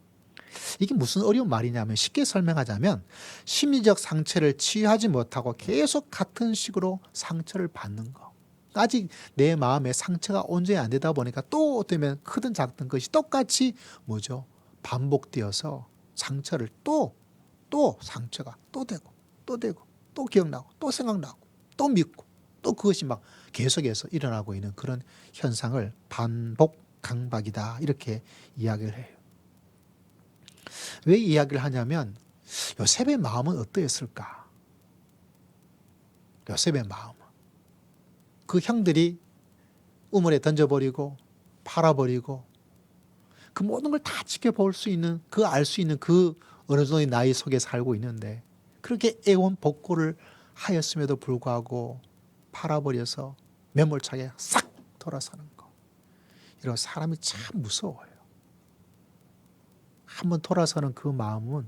이게 무슨 어려운 말이냐면 쉽게 설명하자면 심리적 상처를 치유하지 못하고 계속 같은 식으로 상처를 받는 거. 아직 내 마음에 상처가 온전히 안 되다 보니까 또 어쩌면 크든 작든 것이 똑같이 뭐죠? 반복되어서 상처를 또 상처가 또 되고 또 기억나고 또 생각나고 또 믿고 또 그것이 막 계속해서 일어나고 있는 그런 현상을 반복 강박이다 이렇게 이야기를 해요. 왜 이야기를 하냐면 요셉의 마음은 어떠했을까? 요셉의 마음은 그 형들이 우물에 던져버리고 팔아버리고 그 모든 걸 다 지켜볼 수 있는 그 알 수 있는 그 어느 정도의 나이 속에 살고 있는데 그렇게 애원 복고를 하였음에도 불구하고 팔아버려서 매몰차게 싹 돌아서는 거. 이런 사람이 참 무서워요. 한번 돌아서는 그 마음은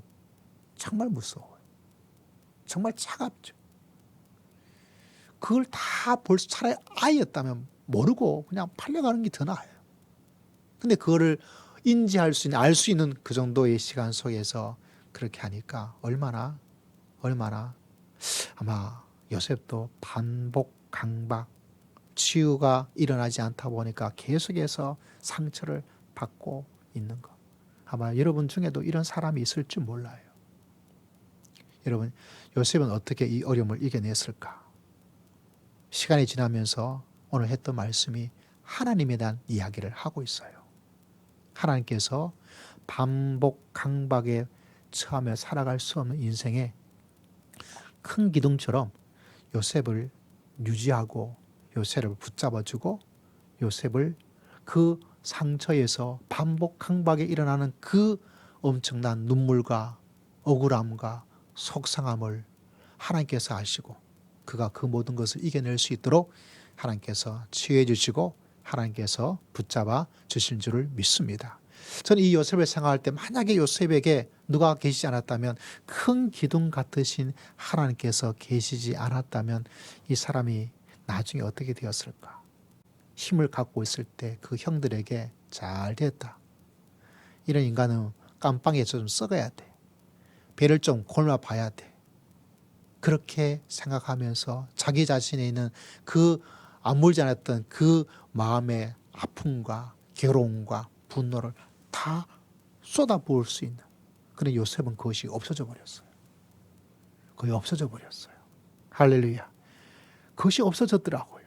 정말 무서워요. 정말 차갑죠. 그걸 다 볼 수 차라리 아이였다면 모르고 그냥 팔려가는 게 더 나아요. 근데 그거를 인지할 수 있는, 알 수 있는 그 정도의 시간 속에서 그렇게 하니까 얼마나 아마 요셉도 반복 강박, 치유가 일어나지 않다 보니까 계속해서 상처를 받고 있는 것. 아마 여러분 중에도 이런 사람이 있을 줄 몰라요. 여러분, 요셉은 어떻게 이 어려움을 이겨냈을까? 시간이 지나면서 오늘 했던 말씀이 하나님에 대한 이야기를 하고 있어요. 하나님께서 반복 강박에 처하며 살아갈 수 없는 인생에 큰 기둥처럼 요셉을 유지하고 요셉을 붙잡아주고 요셉을 그 상처에서 반복 강박에 일어나는 그 엄청난 눈물과 억울함과 속상함을 하나님께서 아시고 그가 그 모든 것을 이겨낼 수 있도록 하나님께서 치유해 주시고 하나님께서 붙잡아 주실 줄을 믿습니다. 저는 이 요셉을 생각할 때 만약에 요셉에게 누가 계시지 않았다면 큰 기둥 같으신 하나님께서 계시지 않았다면 이 사람이 나중에 어떻게 되었을까? 힘을 갖고 있을 때 그 형들에게 잘 됐다. 이런 인간은 깜빵에 좀 썩어야 돼. 배를 좀 골라봐야 돼. 그렇게 생각하면서 자기 자신에 있는 그 아물지 않았던 그 마음의 아픔과 괴로움과 분노를 다 쏟아부을 수 있는 그런 요셉은 그것이 없어져 버렸어요. 거의 없어져 버렸어요. 할렐루야. 그것이 없어졌더라고요.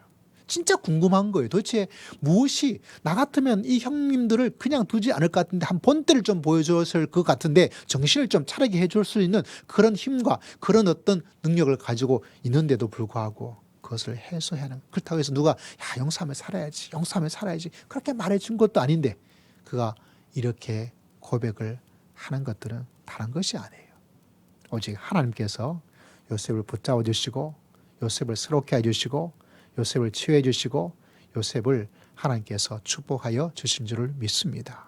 진짜 궁금한 거예요. 도대체 무엇이 나 같으면 이 형님들을 그냥 두지 않을 것 같은데 한 본때를 좀 보여줬을 것 같은데 정신을 좀 차리게 해줄 수 있는 그런 힘과 그런 어떤 능력을 가지고 있는데도 불구하고 그것을 해소하는 그렇다고 해서 누가 야 용서하며 살아야지 용서하며 살아야지 그렇게 말해준 것도 아닌데 그가 이렇게 고백을 하는 것들은 다른 것이 아니에요. 오직 하나님께서 요셉을 붙잡아 주시고 요셉을 새롭게 해주시고 요셉을 치유해 주시고 요셉을 하나님께서 축복하여 주신 줄을 믿습니다.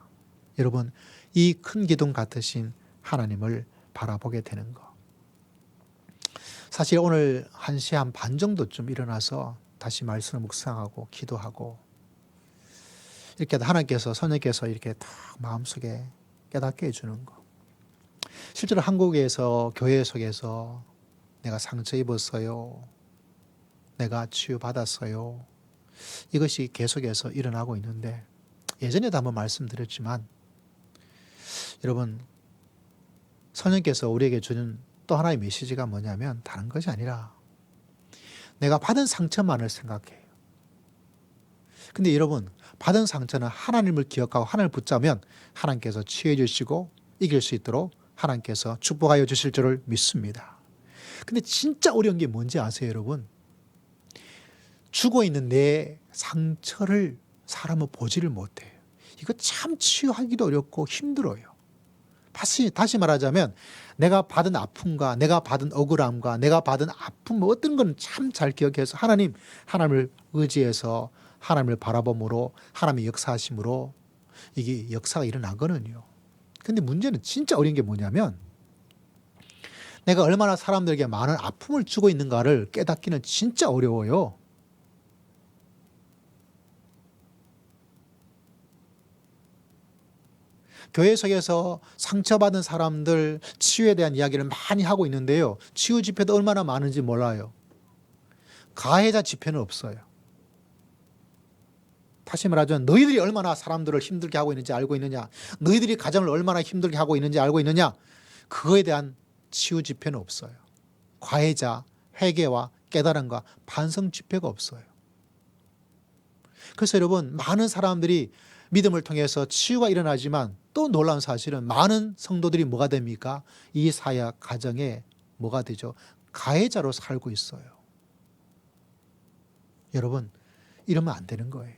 여러분 이 큰 기둥 같으신 하나님을 바라보게 되는 것. 사실 오늘 1시 한 반 정도쯤 일어나서 다시 말씀을 묵상하고 기도하고 이렇게 하나님께서 성령께서 이렇게 딱 마음속에 깨닫게 해주는 거. 실제로 한국에서 교회 속에서 내가 상처 입었어요. 내가 치유받았어요. 이것이 계속해서 일어나고 있는데 예전에도 한번 말씀드렸지만 여러분 성령께서 우리에게 주는 또 하나의 메시지가 뭐냐면 다른 것이 아니라 내가 받은 상처만을 생각해요. 근데 여러분 받은 상처는 하나님을 기억하고 하나님을 붙잡으면 하나님께서 치유해 주시고 이길 수 있도록 하나님께서 축복하여 주실 줄을 믿습니다. 근데 진짜 어려운 게 뭔지 아세요, 여러분? 죽어 있는 내 상처를 사람은 보지를 못해요. 이거 참 치유하기도 어렵고 힘들어요. 다시 말하자면 내가 받은 아픔과 내가 받은 억울함과 내가 받은 아픔 뭐 어떤 건 참 잘 기억해서 하나님을 의지해서 하나님을 바라봄으로 하나님의 역사하심으로 이게 역사가 일어나거든요. 근데 문제는 진짜 어려운 게 뭐냐면 내가 얼마나 사람들에게 많은 아픔을 주고 있는가를 깨닫기는 진짜 어려워요. 교회 속에서 상처받은 사람들 치유에 대한 이야기를 많이 하고 있는데요. 치유 집회도 얼마나 많은지 몰라요. 가해자 집회는 없어요. 다시 말하자면 너희들이 얼마나 사람들을 힘들게 하고 있는지 알고 있느냐, 너희들이 가정을 얼마나 힘들게 하고 있는지 알고 있느냐, 그거에 대한 치유 집회는 없어요. 가해자, 회개와 깨달음과 반성 집회가 없어요. 그래서 여러분 많은 사람들이 믿음을 통해서 치유가 일어나지만 또 놀라운 사실은 많은 성도들이 뭐가 됩니까? 이 사역 가정에 뭐가 되죠? 가해자로 살고 있어요. 여러분 이러면 안 되는 거예요.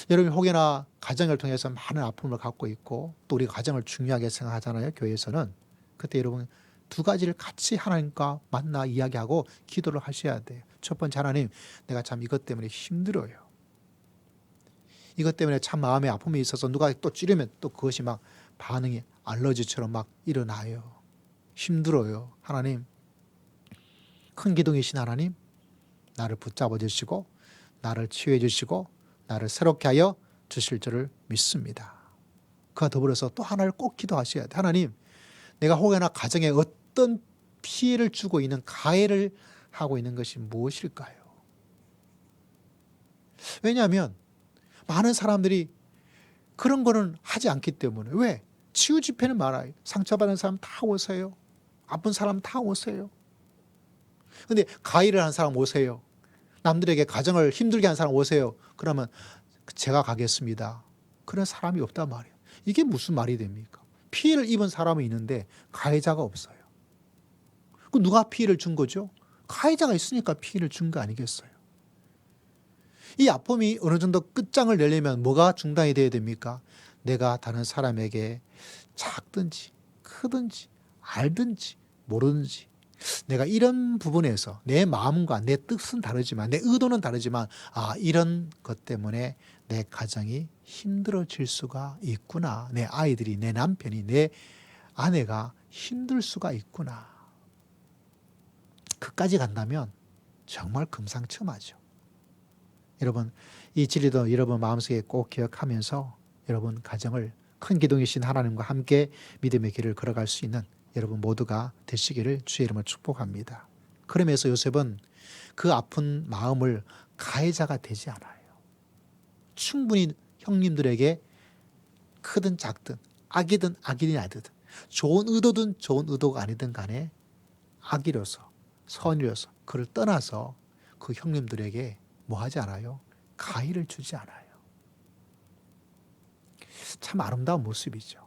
여러분 혹여나 가정을 통해서 많은 아픔을 갖고 있고 또 우리 가정을 중요하게 생각하잖아요. 교회에서는. 그때 여러분 두 가지를 같이 하나님과 만나 이야기하고 기도를 하셔야 돼요. 첫 번째, 하나님 내가 참 이것 때문에 힘들어요. 이것 때문에 참 마음에 아픔이 있어서 누가 또 찌르면 또 그것이 막 반응이 알러지처럼 막 일어나요. 힘들어요. 하나님, 큰 기둥이신 하나님, 나를 붙잡아 주시고 나를 치유해 주시고 나를 새롭게 하여 주실 줄을 믿습니다. 그와 더불어서 또 하나를 꼭 기도하셔야 돼요. 하나님, 내가 혹여나 가정에 어떤 피해를 주고 있는 가해를 하고 있는 것이 무엇일까요? 왜냐하면 많은 사람들이 그런 거는 하지 않기 때문에. 왜? 치유 집회는 많아요. 상처받은 사람 다 오세요. 아픈 사람 다 오세요. 근데 가해를 한 사람 오세요. 남들에게 가정을 힘들게 한 사람 오세요. 그러면 제가 가겠습니다. 그런 사람이 없단 말이에요. 이게 무슨 말이 됩니까? 피해를 입은 사람은 있는데 가해자가 없어요. 그 누가 피해를 준 거죠? 가해자가 있으니까 피해를 준 거 아니겠어요? 이 아픔이 어느 정도 끝장을 내려면 뭐가 중단이 돼야 됩니까? 내가 다른 사람에게 작든지 크든지 알든지 모르든지 내가 이런 부분에서 내 마음과 내 뜻은 다르지만 내 의도는 다르지만 이런 것 때문에 내 가정이 힘들어질 수가 있구나. 내 아이들이, 내 남편이, 내 아내가 힘들 수가 있구나. 그까지 간다면 정말 금상첨화죠. 여러분 이 진리도 여러분 마음속에 꼭 기억하면서 여러분 가정을 큰 기둥이신 하나님과 함께 믿음의 길을 걸어갈 수 있는 여러분 모두가 되시기를 주의 이름으로 축복합니다. 그러면서 요셉은 그 아픈 마음을 가해자가 되지 않아요. 충분히 형님들에게 크든 작든 악이든 악인이 아니든 좋은 의도든 좋은 의도가 아니든 간에 악이로서 선이로서 그를 떠나서 그 형님들에게 뭐 하지 않아요? 가해를 주지 않아요. 참 아름다운 모습이죠.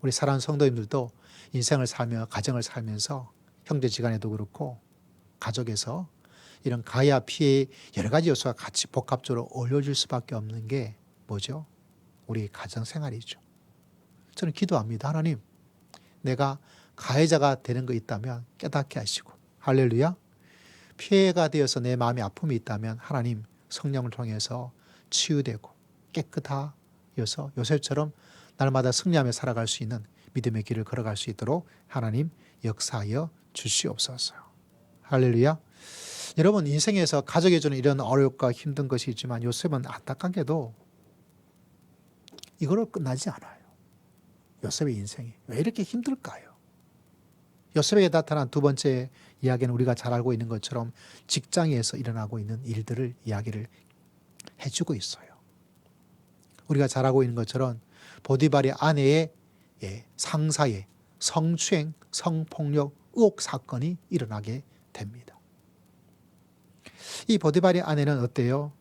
우리 사랑하는 성도님들도 인생을 살며 가정을 살면서 형제지간에도 그렇고 가족에서 이런 가해와 피해의 여러 가지 요소가 같이 복합적으로 어울려질 수밖에 없는 게 뭐죠? 우리 가정생활이죠. 저는 기도합니다. 하나님, 내가 가해자가 되는 거 있다면 깨닫게 하시고 할렐루야. 피해가 되어서 내 마음에 아픔이 있다면 하나님 성령을 통해서 치유되고 깨끗하여서 요셉처럼 날마다 승리하며 살아갈 수 있는 믿음의 길을 걸어갈 수 있도록 하나님 역사하여 주시옵소서. 할렐루야. 여러분 인생에서 가족이 주는 이런 어렵고 힘든 것이 있지만 요셉은 안타깝게도 이걸로 끝나지 않아요. 요셉의 인생이 왜 이렇게 힘들까요? 요셉에게 나타난 두 번째 이야기는 우리가 잘 알고 있는 것처럼 직장에서 일어나고 있는 일들을 이야기를 해주고 있어요. 우리가 잘 알고 있는 것처럼 보디발의 아내의 상사의 성추행, 성폭력 의혹 사건이 일어나게 됩니다. 이 보디발의 아내는 어때요?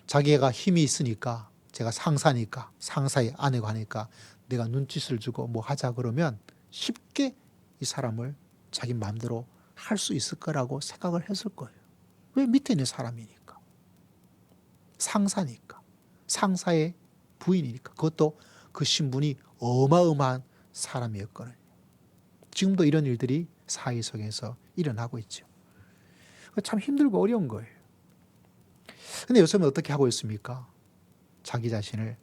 자기가 힘이 있으니까, 제가 상사니까, 상사의 아내가 하니까 내가 눈짓을 주고 뭐 하자 그러면 쉽게 이 사람을 자기 마음대로 할 수 있을 거라고 생각을 했을 거예요. 왜? 밑에 있는 사람이니까. 상사니까. 상사의 부인이니까. 그것도 그 신분이 어마어마한 사람이었거든요. 지금도 이런 일들이 사회 속에서 일어나고 있죠. 참 힘들고 어려운 거예요. 근데 요즘은 어떻게 하고 있습니까? 자기 자신을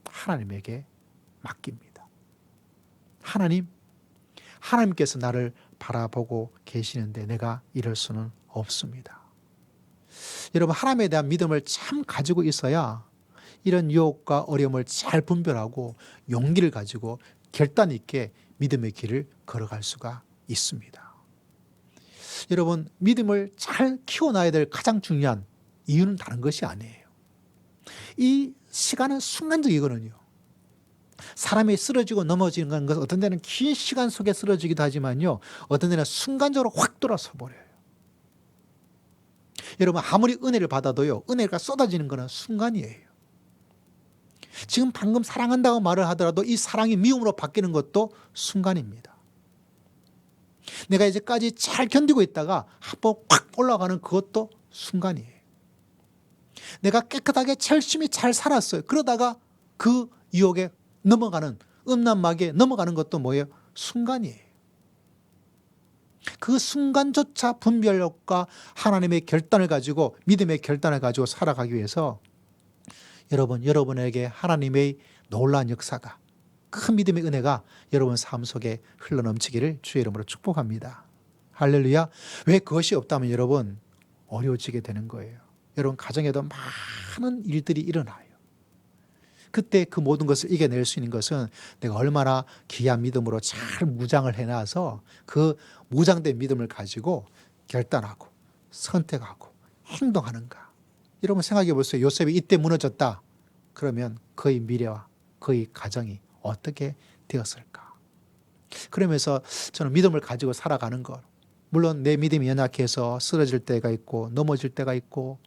하나님에게 맡깁니다. 하나님께서 나를 바라보고 계시는데 내가 이럴 수는 없습니다. 여러분, 하나님에 대한 믿음을 참 가지고 있어야 이런 유혹과 어려움을 잘 분별하고 용기를 가지고 결단 있게 믿음의 길을 걸어갈 수가 있습니다. 여러분, 믿음을 잘 키워놔야 될 가장 중요한 이유는 다른 것이 아니에요. 이 시간은 순간적이거든요. 사람이 쓰러지고 넘어지는 것은 어떤 데는 긴 시간 속에 쓰러지기도 하지만요, 어떤 데는 순간적으로 확 돌아서 버려요. 여러분, 아무리 은혜를 받아도요, 은혜가 쏟아지는 것은 순간이에요. 지금 방금 사랑한다고 말을 하더라도 이 사랑이 미움으로 바뀌는 것도 순간입니다. 내가 이제까지 잘 견디고 있다가 한번 확 올라가는 그것도 순간이에요. 내가 깨끗하게 열심히 잘 살았어요. 그러다가 그 유혹에 넘어가는, 음란마귀에 넘어가는 것도 뭐예요? 순간이에요. 그 순간조차 분별력과 하나님의 결단을 가지고, 믿음의 결단을 가지고 살아가기 위해서 여러분에게 하나님의 놀라운 역사가, 큰 믿음의 은혜가 여러분 삶 속에 흘러넘치기를 주의 이름으로 축복합니다. 할렐루야. 왜 그것이 없다면 여러분 어려워지게 되는 거예요. 여러분 가정에도 많은 일들이 일어나요. 그때 그 모든 것을 이겨낼 수 있는 것은 내가 얼마나 귀한 믿음으로 잘 무장을 해놔서 그 무장된 믿음을 가지고 결단하고 선택하고 행동하는가. 여러분 생각해 보세요. 요셉이 이때 무너졌다. 그러면 그의 미래와 그의 가정이 어떻게 되었을까. 그러면서 저는 믿음을 가지고 살아가는 것, 물론 내 믿음이 연약해서 쓰러질 때가 있고 넘어질 때가 있고,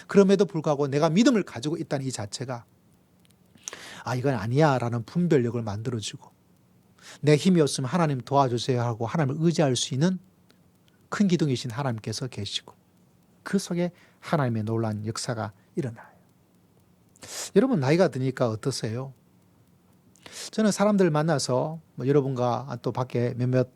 그럼에도 불구하고 내가 믿음을 가지고 있다는 이 자체가 이건 아니야 라는 분별력을 만들어주고, 내 힘이 없으면 하나님 도와주세요 하고 하나님을 의지할 수 있는 큰 기둥이신 하나님께서 계시고, 그 속에 하나님의 놀라운 역사가 일어나요. 여러분 나이가 드니까 어떠세요? 저는 사람들 만나서 여러분과 또 밖에 몇몇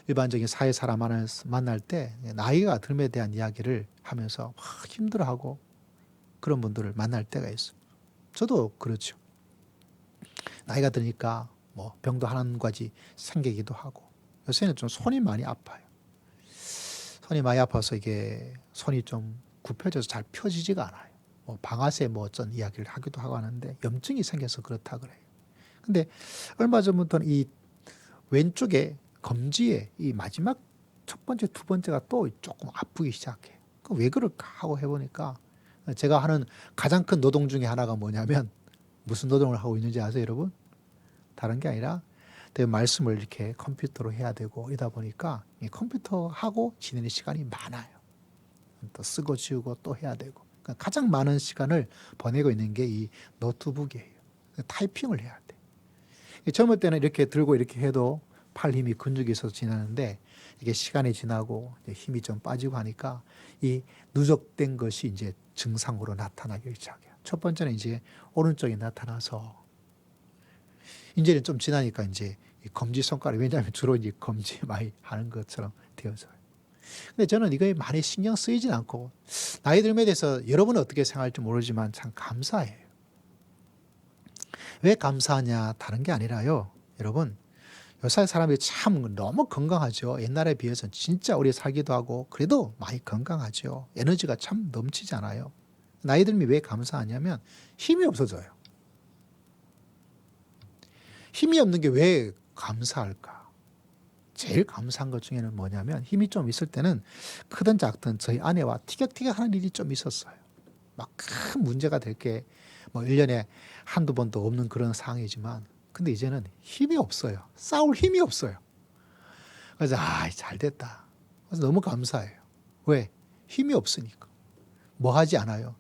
일반적인 사회 사람을 만날 때 나이가 듦에 대한 이야기를 하면서 막 힘들어하고 그런 분들을 만날 때가 있어요. 저도 그렇죠. 나이가 드니까 병도 한 가지 생기기도 하고, 요새는 좀 손이 많이 아파요. 손이 많이 아파서 이게 손이 좀 굽혀져서 잘 펴지지가 않아요. 방아쇠 어쩐 이야기를 하기도 하고 하는데 염증이 생겨서 그렇다 그래요. 근데 얼마 전부터는 이 왼쪽에 검지에 이 마지막 첫 번째, 두 번째가 또 조금 아프기 시작해. 왜 그럴까 하고 해보니까 제가 하는 가장 큰 노동 중에 하나가 뭐냐면, 무슨 노동을 하고 있는지 아세요, 여러분? 다른 게 아니라 내 말씀을 이렇게 컴퓨터로 해야 되고 이러다 보니까 이 컴퓨터 하고 지내는 시간이 많아요. 또 쓰고 지우고 또 해야 되고. 그러니까 가장 많은 시간을 보내고 있는 게 이 노트북이에요. 타이핑을 해야 돼. 젊을 때는 이렇게 들고 이렇게 해도 팔 힘이 근육이 있어서 지나는데, 이게 시간이 지나고 힘이 좀 빠지고 하니까 이 누적된 것이 이제 증상으로 나타나기 시작해요. 첫 번째는 이제 오른쪽에 나타나서, 이제는 좀 지나니까 이제 이 검지 손가락, 왜냐하면 주로 이제 검지 많이 하는 것처럼 되어져요. 근데 저는 이거에 많이 신경 쓰이진 않고, 나이 들음에 대해서 여러분은 어떻게 생각할지 모르지만 참 감사해요. 왜 감사하냐, 다른 게 아니라요. 여러분, 요새 사람이 참 너무 건강하죠. 옛날에 비해서는 진짜 오래 살기도 하고 그래도 많이 건강하죠. 에너지가 참 넘치잖아요. 나이 들면 왜 감사하냐면 힘이 없어져요. 힘이 없는 게 왜 감사할까? 제일 감사한 것 중에는 뭐냐면 힘이 좀 있을 때는 크든 작든 저희 아내와 티격태격하는 일이 좀 있었어요. 막 큰 문제가 될 게 뭐 1년에 한두 번도 없는 그런 상황이지만 근데 이제는 힘이 없어요. 싸울 힘이 없어요. 그래서 잘 됐다. 그래서 너무 감사해요. 왜? 힘이 없으니까. 뭐 하지 않아요.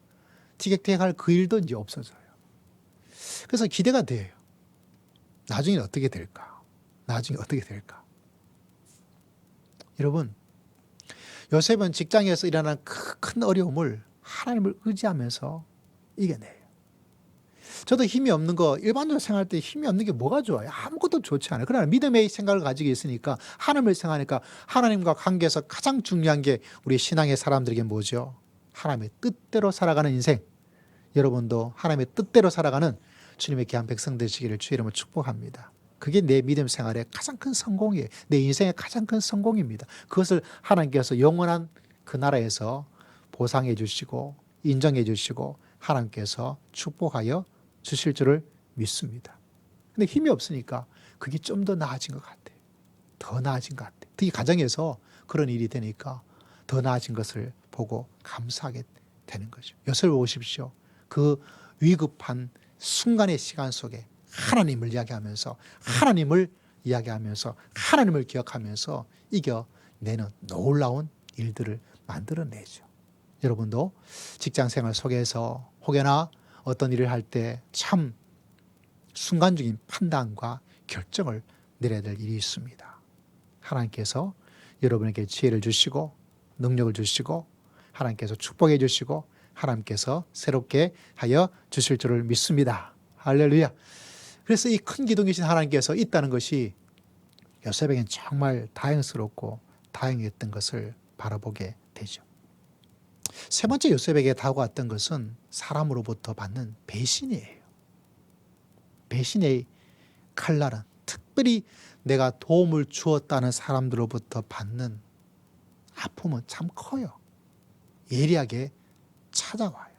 티격태격할 그 일도 이제 없어져요. 그래서 기대가 돼요. 나중에 어떻게 될까? 나중에 어떻게 될까? 여러분, 요셉은 직장에서 일어난 큰 어려움을 하나님을 의지하면서 이겨내요. 저도 힘이 없는 거 일반적으로 생각할 때 힘이 없는 게 뭐가 좋아요? 아무것도 좋지 않아요. 그러나 믿음의 생각을 가지고 있으니까 하나님을 생각하니까 하나님과 관계에서 가장 중요한 게 우리 신앙의 사람들에게 뭐죠? 하나님의 뜻대로 살아가는 인생. 여러분도 하나님의 뜻대로 살아가는 주님의 귀한 백성 되시기를 주의 이름으로 축복합니다. 그게 내 믿음 생활의 가장 큰 성공이에요. 내 인생의 가장 큰 성공입니다. 그것을 하나님께서 영원한 그 나라에서 보상해 주시고 인정해 주시고 하나님께서 축복하여 주실 줄을 믿습니다. 근데 힘이 없으니까 그게 좀 더 나아진 것 같아요. 더 나아진 것 같아요. 특히 가정에서 그런 일이 되니까 더 나아진 것을 보고 감사하게 되는 거죠. 요셉을 보십시오. 그 위급한 순간의 시간 속에 하나님을 이야기하면서 하나님을 기억하면서 이겨내는 놀라운 일들을 만들어내죠. 여러분도 직장생활 속에서 혹여나 어떤 일을 할 때 참 순간적인 판단과 결정을 내려야 될 일이 있습니다. 하나님께서 여러분에게 지혜를 주시고 능력을 주시고 하나님께서 축복해 주시고 하나님께서 새롭게 하여 주실 줄을 믿습니다. 할렐루야. 그래서 이 큰 기둥이신 하나님께서 있다는 것이 요셉에겐 정말 다행스럽고 다행했던 것을 바라보게 되죠. 세 번째 요셉에게 다가왔던 것은 사람으로부터 받는 배신이에요. 배신의 칼날은 특별히 내가 도움을 주었다는 사람들로부터 받는 아픔은 참 커요. 예리하게 찾아와요.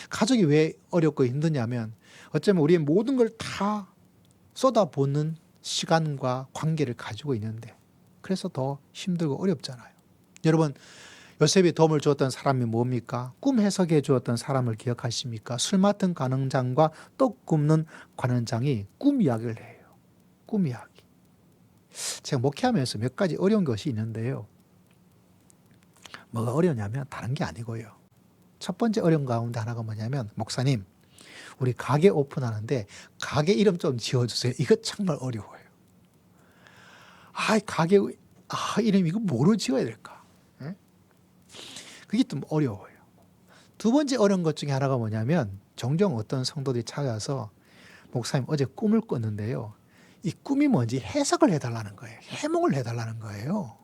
가족이 왜 어렵고 힘드냐면 어쩌면 우리의 모든 걸 다 쏟아붓는 시간과 관계를 가지고 있는데 그래서 더 힘들고 어렵잖아요. 여러분, 요셉이 도움을 주었던 사람이 뭡니까? 꿈 해석해 주었던 사람을 기억하십니까? 술 맡은 관원장과 떡 굽는 관원장이 꿈 이야기를 해요. 꿈 이야기. 제가 목회하면서 몇 가지 어려운 것이 있는데요. 뭐가 어려우냐면 다른 게 아니고요. 첫 번째 어려운 가운데 하나가 뭐냐면 목사님, 우리 가게 오픈하는데 가게 이름 좀 지어주세요. 이거 정말 어려워요. 가게 이름 이거 뭐로 지어야 될까? 그게 좀 어려워요. 두 번째 어려운 것 중에 하나가 뭐냐면 종종 어떤 성도들이 찾아와서 목사님 어제 꿈을 꿨는데요. 이 꿈이 뭔지 해석을 해달라는 거예요. 해몽을 해달라는 거예요.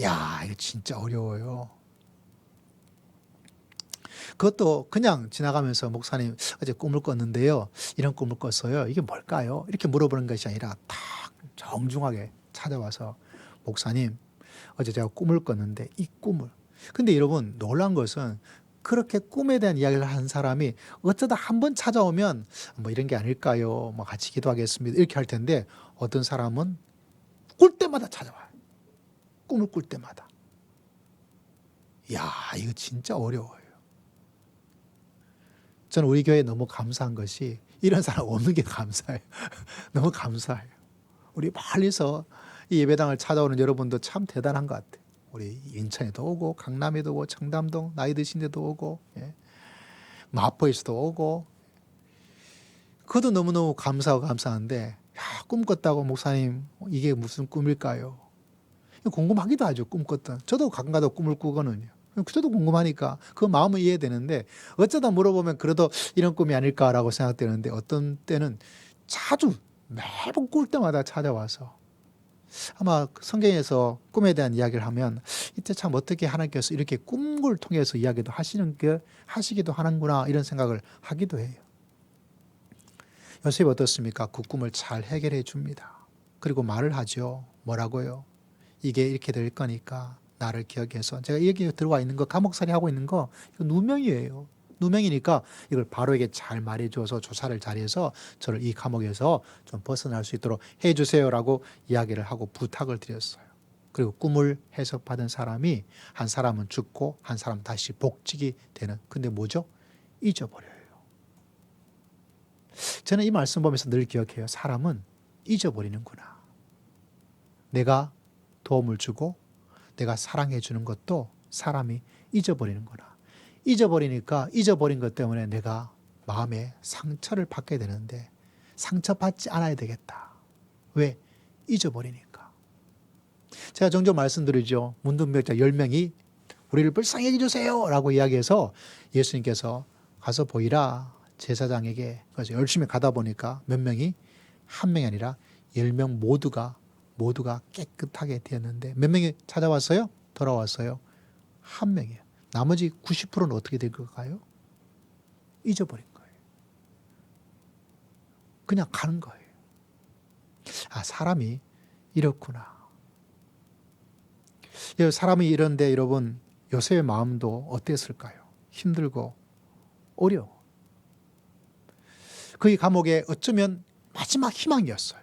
야, 이거 진짜 어려워요. 그것도 그냥 지나가면서 목사님 어제 꿈을 꿨는데요. 이런 꿈을 꿨어요. 이게 뭘까요? 이렇게 물어보는 것이 아니라 딱 정중하게 찾아와서 목사님 어제 제가 꿈을 꿨는데 이 꿈을 근데 여러분 놀란 것은 그렇게 꿈에 대한 이야기를 한 사람이 어쩌다 한 번 찾아오면 뭐 이런 게 아닐까요? 뭐 같이 기도하겠습니다. 이렇게 할 텐데 어떤 사람은 꿀 때마다 찾아와요. 꿈을 꿀 때마다. 야, 이거 진짜 어려워요. 저는 우리 교회에 너무 감사한 것이 이런 사람 없는 게 감사해요. 너무 감사해요. 우리 멀리서 이 예배당을 찾아오는 여러분도 참 대단한 것 같아요. 우리 인천에도 오고 강남에도 오고 청담동 나이 드신 데도 오고 마포에서도 오고 그것도 너무너무 감사하고 감사한데 꿈 꿨다고 목사님 이게 무슨 꿈일까요? 궁금하기도 하죠. 꿈 꿨던. 저도 가끔가다 꿈을 꾸거든요. 저도 궁금하니까 그 마음은 이해되는데 어쩌다 물어보면 그래도 이런 꿈이 아닐까라고 생각되는데 어떤 때는 자주 매번 꿀 때마다 찾아와서 아마 성경에서 꿈에 대한 이야기를 하면 이때 참 어떻게 하나님께서 이렇게 꿈을 통해서 이야기도 하시기도 하는구나 이런 생각을 하기도 해요. 요셉이 어떻습니까? 그 꿈을 잘 해결해 줍니다. 그리고 말을 하죠. 뭐라고요? 이게 이렇게 될 거니까 나를 기억해서, 제가 여기 들어와 있는 거, 감옥살이 하고 있는 거 이거 누명이에요. 누명이니까 이걸 바로에게 잘 말해줘서 조사를 잘해서 저를 이 감옥에서 좀 벗어날 수 있도록 해주세요라고 이야기를 하고 부탁을 드렸어요. 그리고 꿈을 해석받은 사람이, 한 사람은 죽고 한 사람은 다시 복직이 되는. 근데 뭐죠? 잊어버려요. 저는 이 말씀 보면서 늘 기억해요. 사람은 잊어버리는구나. 내가 도움을 주고 내가 사랑해 주는 것도 사람이 잊어버리는구나. 잊어버리니까 잊어버린 것 때문에 내가 마음에 상처를 받게 되는데 상처받지 않아야 되겠다. 왜? 잊어버리니까. 제가 종종 말씀드리죠. 문둥병자 10명이 우리를 불쌍히 해주세요 라고 이야기해서 예수님께서 가서 보이라 제사장에게. 그래서 열심히 가다 보니까 몇 명이, 한 명이 아니라 10명 모두가 깨끗하게 되었는데 몇 명이 찾아왔어요? 돌아왔어요? 한 명이에요. 나머지 90%는 어떻게 된 걸까요? 잊어버린 거예요. 그냥 가는 거예요. 아, 사람이 이렇구나. 사람이 이런데 여러분, 요셉의 마음도 어땠을까요? 힘들고 어려워. 그의 감옥에 어쩌면 마지막 희망이었어요.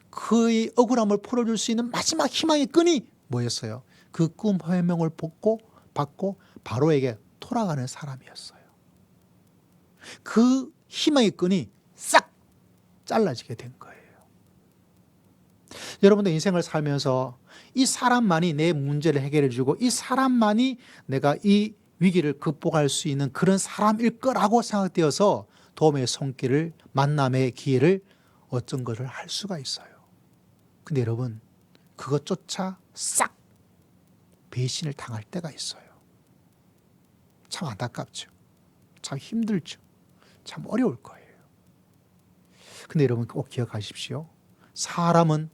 그의 억울함을 풀어줄 수 있는 마지막 희망의 끈이 뭐였어요? 그 꿈 해명을 받고 바로에게 돌아가는 사람이었어요. 그 희망의 끈이 싹 잘라지게 된 거예요. 여러분들 인생을 살면서 이 사람만이 내 문제를 해결해 주고 이 사람만이 내가 이 위기를 극복할 수 있는 그런 사람일 거라고 생각되어서 도움의 손길을, 만남의 기회를 어떤 것을 할 수가 있어요. 근데 여러분, 그것조차 싹 배신을 당할 때가 있어요. 참 안타깝죠. 참 힘들죠. 참 어려울 거예요. 근데 여러분 꼭 기억하십시오. 사람은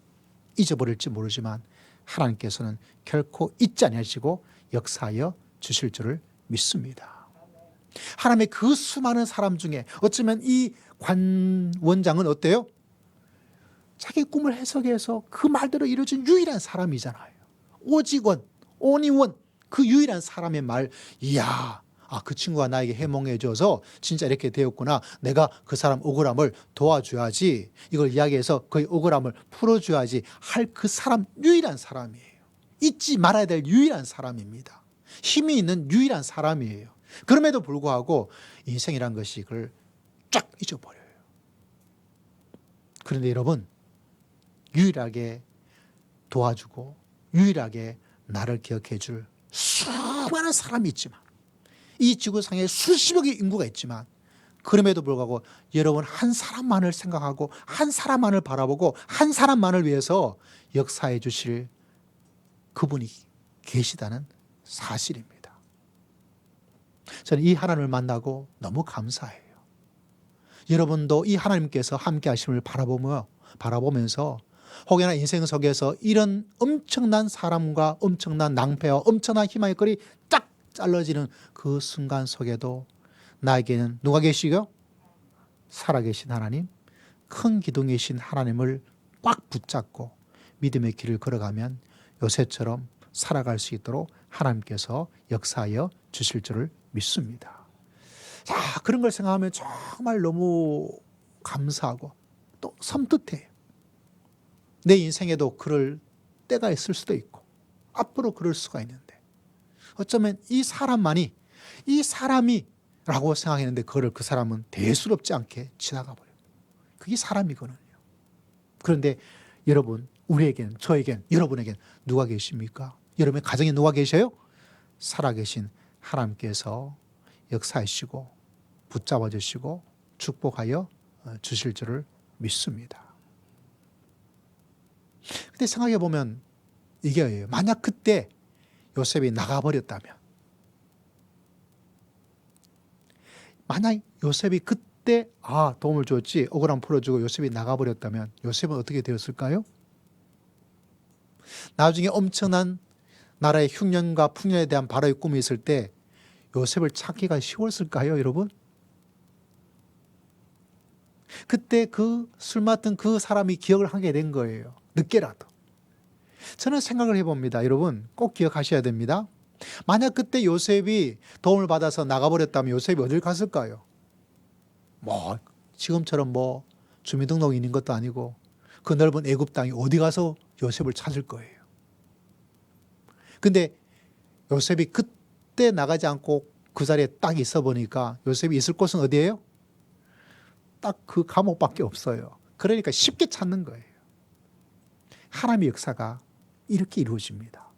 잊어버릴지 모르지만 하나님께서는 결코 잊지 아니하시고 역사하여 주실 줄을 믿습니다. 하나님의 그 수많은 사람 중에 어쩌면 이 관 원장은 어때요? 자기 꿈을 해석해서 그 말대로 이루어진 유일한 사람이잖아요. 오직 원, only one, 그 유일한 사람의 말, 이야, 그 친구가 나에게 해몽해 줘서 진짜 이렇게 되었구나. 내가 그 사람 억울함을 도와줘야지. 이걸 이야기해서 그의 억울함을 풀어줘야지 할 그 사람, 유일한 사람이에요. 잊지 말아야 될 유일한 사람입니다. 힘이 있는 유일한 사람이에요. 그럼에도 불구하고 인생이란 것이 그걸 쫙 잊어버려요. 그런데 여러분, 유일하게 도와주고 유일하게 나를 기억해 줄 수많은 사람이 있지만, 이 지구상에 수십억의 인구가 있지만, 그럼에도 불구하고 여러분 한 사람만을 생각하고 한 사람만을 바라보고 한 사람만을 위해서 역사해 주실 그분이 계시다는 사실입니다. 저는 이 하나님을 만나고 너무 감사해요. 여러분도 이 하나님께서 함께 하심을 바라보면서 혹여나 인생 속에서 이런 엄청난 사람과 엄청난 낭패와 엄청난 희망의 거리 쫙 잘라지는 그 순간 속에도 나에게는 누가 계시고? 살아계신 하나님, 큰 기둥이신 하나님을 꽉 붙잡고 믿음의 길을 걸어가면 요새처럼 살아갈 수 있도록 하나님께서 역사하여 주실 줄을 믿습니다. 자, 그런 걸 생각하면 정말 너무 감사하고 또 섬뜩해요. 내 인생에도 그럴 때가 있을 수도 있고 앞으로 그럴 수가 있는데 어쩌면 이 사람이라고 생각했는데 그걸 그 사람은 대수롭지 않게 지나가 버려요. 그게 사람이거든요. 그런데 여러분, 우리에겐, 저에겐, 여러분에겐 누가 계십니까? 여러분의 가정에 누가 계셔요? 살아계신 하나님께서 역사하시고 붙잡아 주시고 축복하여 주실 줄을 믿습니다. 근데 생각해 보면 이게 만약 그때 요셉이 나가버렸다면, 만약 요셉이 그때 도움을 줬지, 억울함 풀어주고 요셉이 나가버렸다면 요셉은 어떻게 되었을까요? 나중에 엄청난 나라의 흉년과 풍년에 대한 바로의 꿈이 있을 때 요셉을 찾기가 쉬웠을까요, 여러분? 그때 그 술 맡은 그 사람이 기억을 하게 된 거예요. 늦게라도. 저는 생각을 해봅니다. 여러분 꼭 기억하셔야 됩니다. 만약 그때 요셉이 도움을 받아서 나가버렸다면 요셉이 어딜 갔을까요? 뭐 지금처럼 뭐 주민등록이 있는 것도 아니고 그 넓은 애굽 땅에 어디 가서 요셉을 찾을 거예요. 근데 요셉이 그때 나가지 않고 그 자리에 딱 있어 보니까 요셉이 있을 곳은 어디예요? 딱 그 감옥밖에 없어요. 그러니까 쉽게 찾는 거예요. 하나님의 역사가 이렇게 이루어집니다.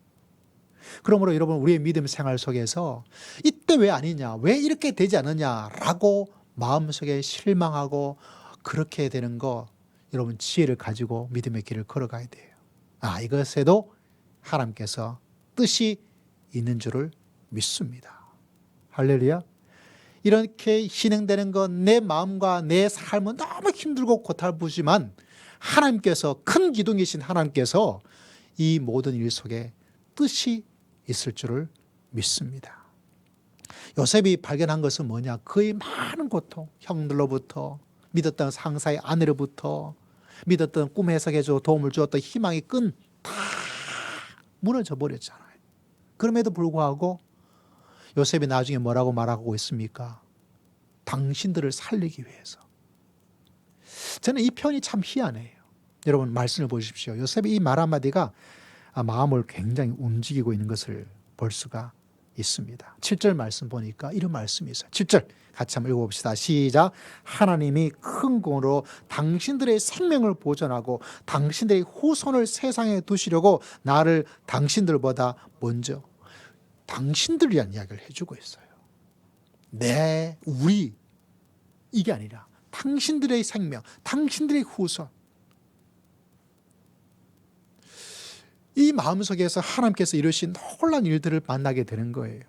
그러므로 여러분 우리의 믿음 생활 속에서 이때 왜 아니냐, 왜 이렇게 되지 않느냐라고 마음속에 실망하고 그렇게 되는 거 여러분 지혜를 가지고 믿음의 길을 걸어가야 돼요. 이것에도 하나님께서 뜻이 있는 줄을 믿습니다. 할렐루야. 이렇게 진행되는 건 내 마음과 내 삶은 너무 힘들고 고달프지만 하나님께서 큰 기둥이신 하나님께서 이 모든 일 속에 뜻이 있을 줄을 믿습니다. 요셉이 발견한 것은 뭐냐? 그의 많은 고통, 형들로부터 믿었던 상사의 아내로부터 믿었던 꿈 해석해줘 도움을 주었던 희망의 끈 다 무너져 버렸잖아요. 그럼에도 불구하고 요셉이 나중에 뭐라고 말하고 있습니까? 당신들을 살리기 위해서. 저는 이 표현이 참 희한해요. 여러분 말씀을 보십시오. 요셉의 이 말 한마디가 마음을 굉장히 움직이고 있는 것을 볼 수가 있습니다. 7절 말씀 보니까 이런 말씀이 있어요. 7절 같이 한번 읽어봅시다. 시작. 하나님이 큰 공으로 당신들의 생명을 보존하고 당신들의 후손을 세상에 두시려고 나를 당신들보다 먼저 당신들이란 이야기를 해주고 있어요. 우리 이게 아니라 당신들의 생명, 당신들의 후손. 이 마음속에서 하나님께서 이루신 놀라운 일들을 만나게 되는 거예요.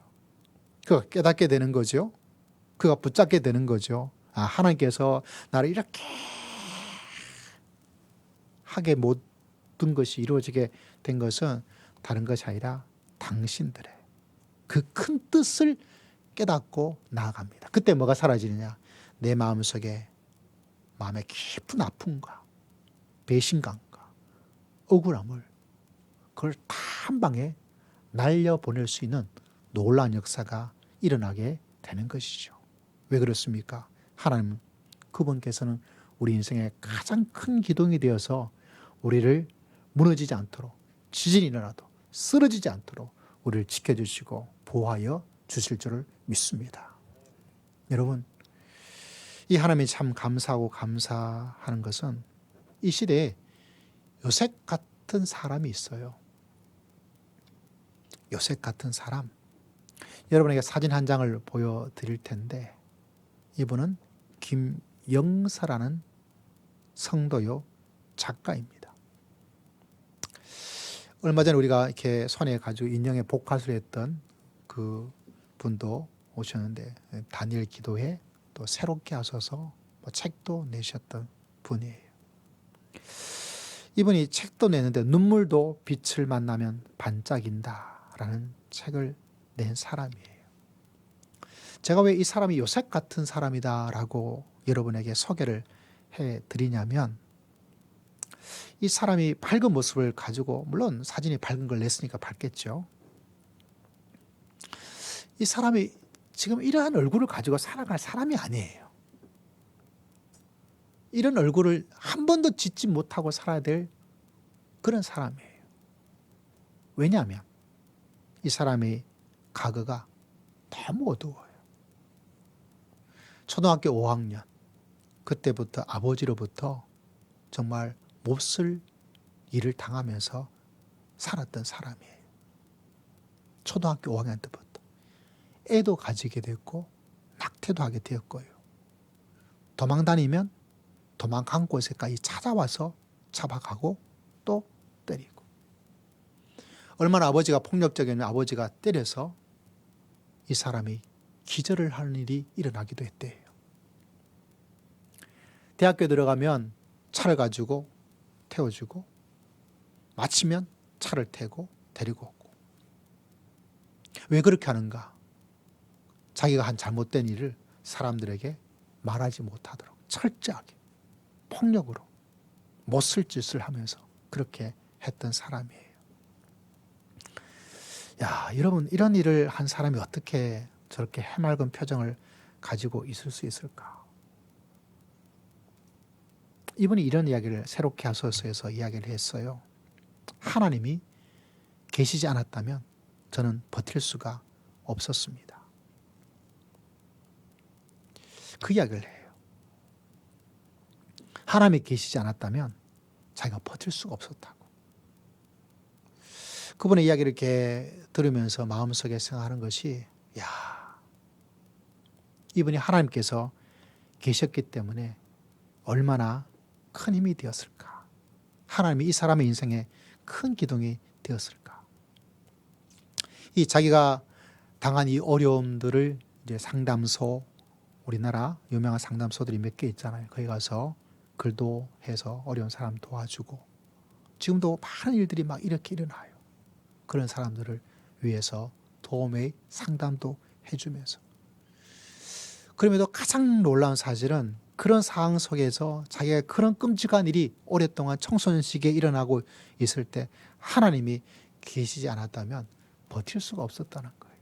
그가 깨닫게 되는 거죠. 그가 붙잡게 되는 거죠. 하나님께서 나를 이렇게 하게 모든 것이 이루어지게 된 것은 다른 것이 아니라 당신들의 그 큰 뜻을 깨닫고 나아갑니다. 그때 뭐가 사라지느냐? 내 마음속에 마음의 깊은 아픔과 배신감과 억울함을 그걸 다 한 방에 날려보낼 수 있는 놀라운 역사가 일어나게 되는 것이죠. 왜 그렇습니까? 하나님 그분께서는 우리 인생의 가장 큰 기둥이 되어서 우리를 무너지지 않도록 지진이 일어나도 쓰러지지 않도록 우리를 지켜주시고 보호하여 주실 줄을 믿습니다. 여러분 이 하나님이 참 감사하고 감사하는 것은 이 시대에 요셉 같은 사람이 있어요. 요셉 같은 사람. 여러분에게 사진 한 장을 보여드릴 텐데 이분은 김영사라는 성도요 작가입니다. 얼마 전에 우리가 이렇게 손에 가지고 인형에 복화술 했던 그 분도 오셨는데 다니엘 기도회 또 새롭게 하셔서 책도 내셨던 분이에요. 이분이 책도 내는데 눈물도 빛을 만나면 반짝인다 라는 책을 낸 사람이에요. 제가 왜 이 사람이 요셉 같은 사람이다 라고 여러분에게 소개를 해드리냐면 이 사람이 밝은 모습을 가지고 물론 사진이 밝은 걸 냈으니까 밝겠죠. 이 사람이 지금 이러한 얼굴을 가지고 살아갈 사람이 아니에요. 이런 얼굴을 한 번도 짓지 못하고 살아야 될 그런 사람이에요. 왜냐하면 이 사람의 과거가 너무 어두워요. 초등학교 5학년 그때부터 아버지로부터 정말 몹쓸 일을 당하면서 살았던 사람이에요. 초등학교 5학년 때부터 애도 가지게 됐고 낙태도 하게 되었고요. 도망다니면 도망간 곳에까지 찾아와서 잡아가고 또 때리고. 얼마나 아버지가 폭력적이었냐면 아버지가 때려서 이 사람이 기절을 하는 일이 일어나기도 했대요. 대학교에 들어가면 차를 가지고 태워주고 마치면 차를 태고 데리고 오고. 왜 그렇게 하는가? 자기가 한 잘못된 일을 사람들에게 말하지 못하도록 철저하게 폭력으로 못쓸 짓을 하면서 그렇게 했던 사람이에요. 야, 여러분, 이런 일을 한 사람이 어떻게 저렇게 해맑은 표정을 가지고 있을 수 있을까? 이분이 이런 이야기를 새롭게 하소서에서 이야기를 했어요. 하나님이 계시지 않았다면 저는 버틸 수가 없었습니다. 그 이야기를 해요. 하나님이 계시지 않았다면 자기가 버틸 수가 없었다고. 그분의 이야기를 이렇게 들으면서 마음속에 생각하는 것이, 야, 이분이 하나님께서 계셨기 때문에 얼마나 큰 힘이 되었을까. 하나님이 이 사람의 인생에 큰 기둥이 되었을까. 이 자기가 당한 이 어려움들을 이제 상담소, 우리나라 유명한 상담소들이 몇 개 있잖아요. 거기 가서 글도 해서 어려운 사람 도와주고, 지금도 많은 일들이 막 이렇게 일어나요. 그런 사람들을 위해서 도움의 상담도 해주면서. 그럼에도 가장 놀라운 사실은 그런 상황 속에서 자기가 그런 끔찍한 일이 오랫동안 청소년 시기에 일어나고 있을 때 하나님이 계시지 않았다면 버틸 수가 없었다는 거예요.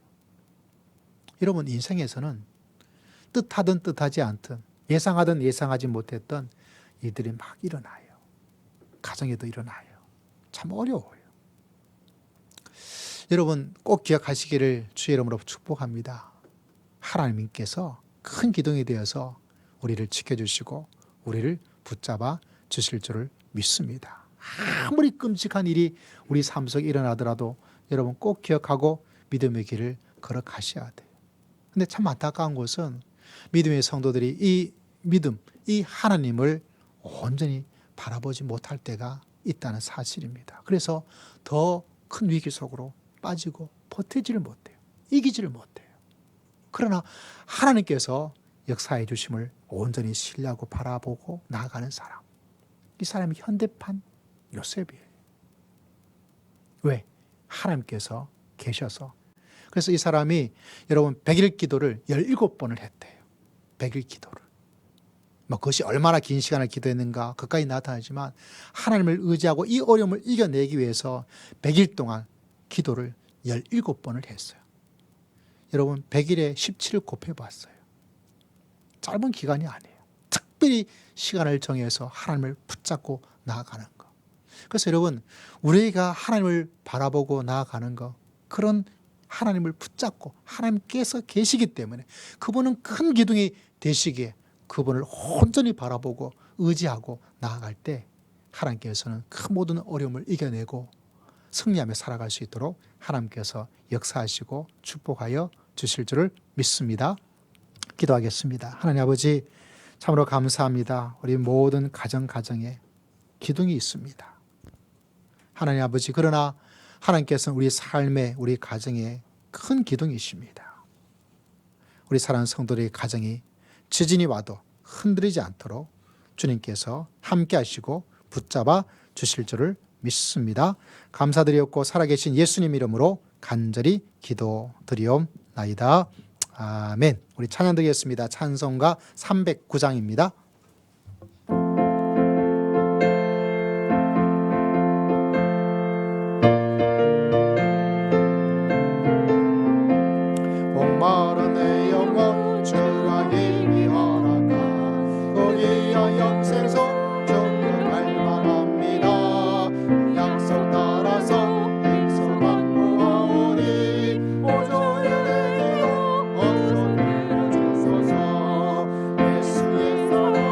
여러분, 인생에서는 뜻하든 뜻하지 않든 예상하든 예상하지 못했던 일들이 막 일어나요. 가정에도 일어나요. 참 어려워요. 여러분, 꼭 기억하시기를 주의 이름으로 축복합니다. 하나님께서 큰 기둥이 되어서 우리를 지켜주시고 우리를 붙잡아 주실 줄을 믿습니다. 아무리 끔찍한 일이 우리 삶 속에 일어나더라도 여러분 꼭 기억하고 믿음의 길을 걸어가셔야 돼요. 근데 참 안타까운 것은 믿음의 성도들이 이 믿음, 이 하나님을 온전히 바라보지 못할 때가 있다는 사실입니다. 그래서 더 큰 위기 속으로 빠지고 버티지를 못해요. 이기지를 못해요. 그러나 하나님께서 역사해 주심을 온전히 신뢰하고 바라보고 나아가는 사람, 이 사람이 현대판 요셉이에요. 왜? 하나님께서 계셔서. 그래서 이 사람이 여러분 100일 기도를 17번을 했대요. 100일 기도를. 뭐 그것이 얼마나 긴 시간을 기도했는가 그까지 나타나지만 하나님을 의지하고 이 어려움을 이겨내기 위해서 100일 동안 기도를 17번을 했어요. 여러분 100일에 17을 곱해봤어요. 짧은 기간이 아니에요. 특별히 시간을 정해서 하나님을 붙잡고 나아가는 것. 그래서 여러분, 우리가 하나님을 바라보고 나아가는 것, 그런 하나님을 붙잡고 하나님께서 계시기 때문에 그분은 큰 기둥이 되시기에 그분을 온전히 바라보고 의지하고 나아갈 때 하나님께서는 그 모든 어려움을 이겨내고 승리하며 살아갈 수 있도록 하나님께서 역사하시고 축복하여 주실 줄을 믿습니다. 기도하겠습니다. 하나님 아버지, 참으로 감사합니다. 우리 모든 가정에 기둥이 있습니다. 하나님 아버지, 그러나 하나님께서는 우리 삶에, 우리 가정에 큰 기둥이십니다. 우리 사랑하는 성도들의 가정이 지진이 와도 흔들리지 않도록 주님께서 함께 하시고 붙잡아 주실 줄을 믿습니다. 감사드리옵고 살아계신 예수님 이름으로 간절히 기도드리옵나이다. 아멘. 우리 찬양 드리겠습니다. 찬송가 309장입니다. 목마른 내 영혼 주가 예비하라가 거기야 영생성 정말 갈망합니다. 약속 따라서 행성 확보하오니 오조의 내 기도 어서 들려주소서. 예수의 사랑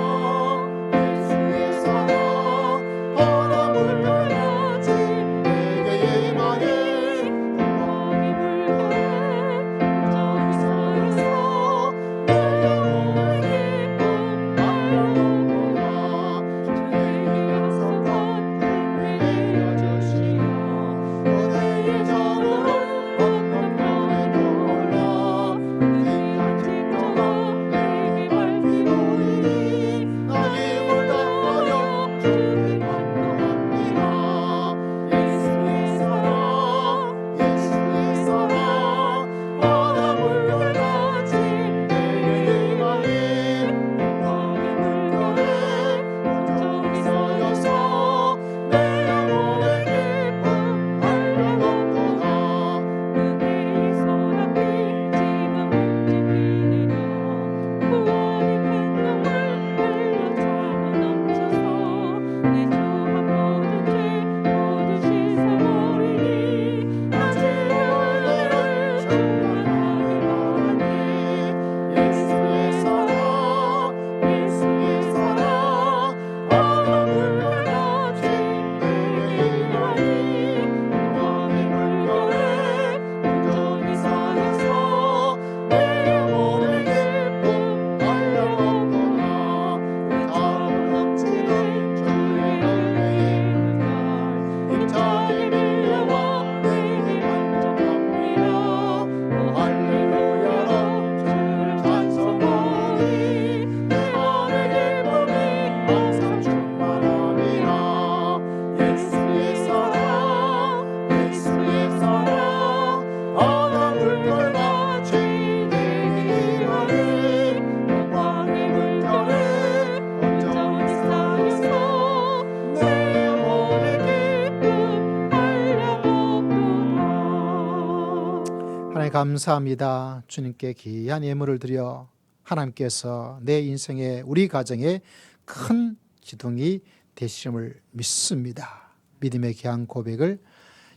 감사합니다. 주님께 귀한 예물을 드려 하나님께서 내 인생에 우리 가정에 큰 기둥이 되심을 믿습니다. 믿음의 귀한 고백을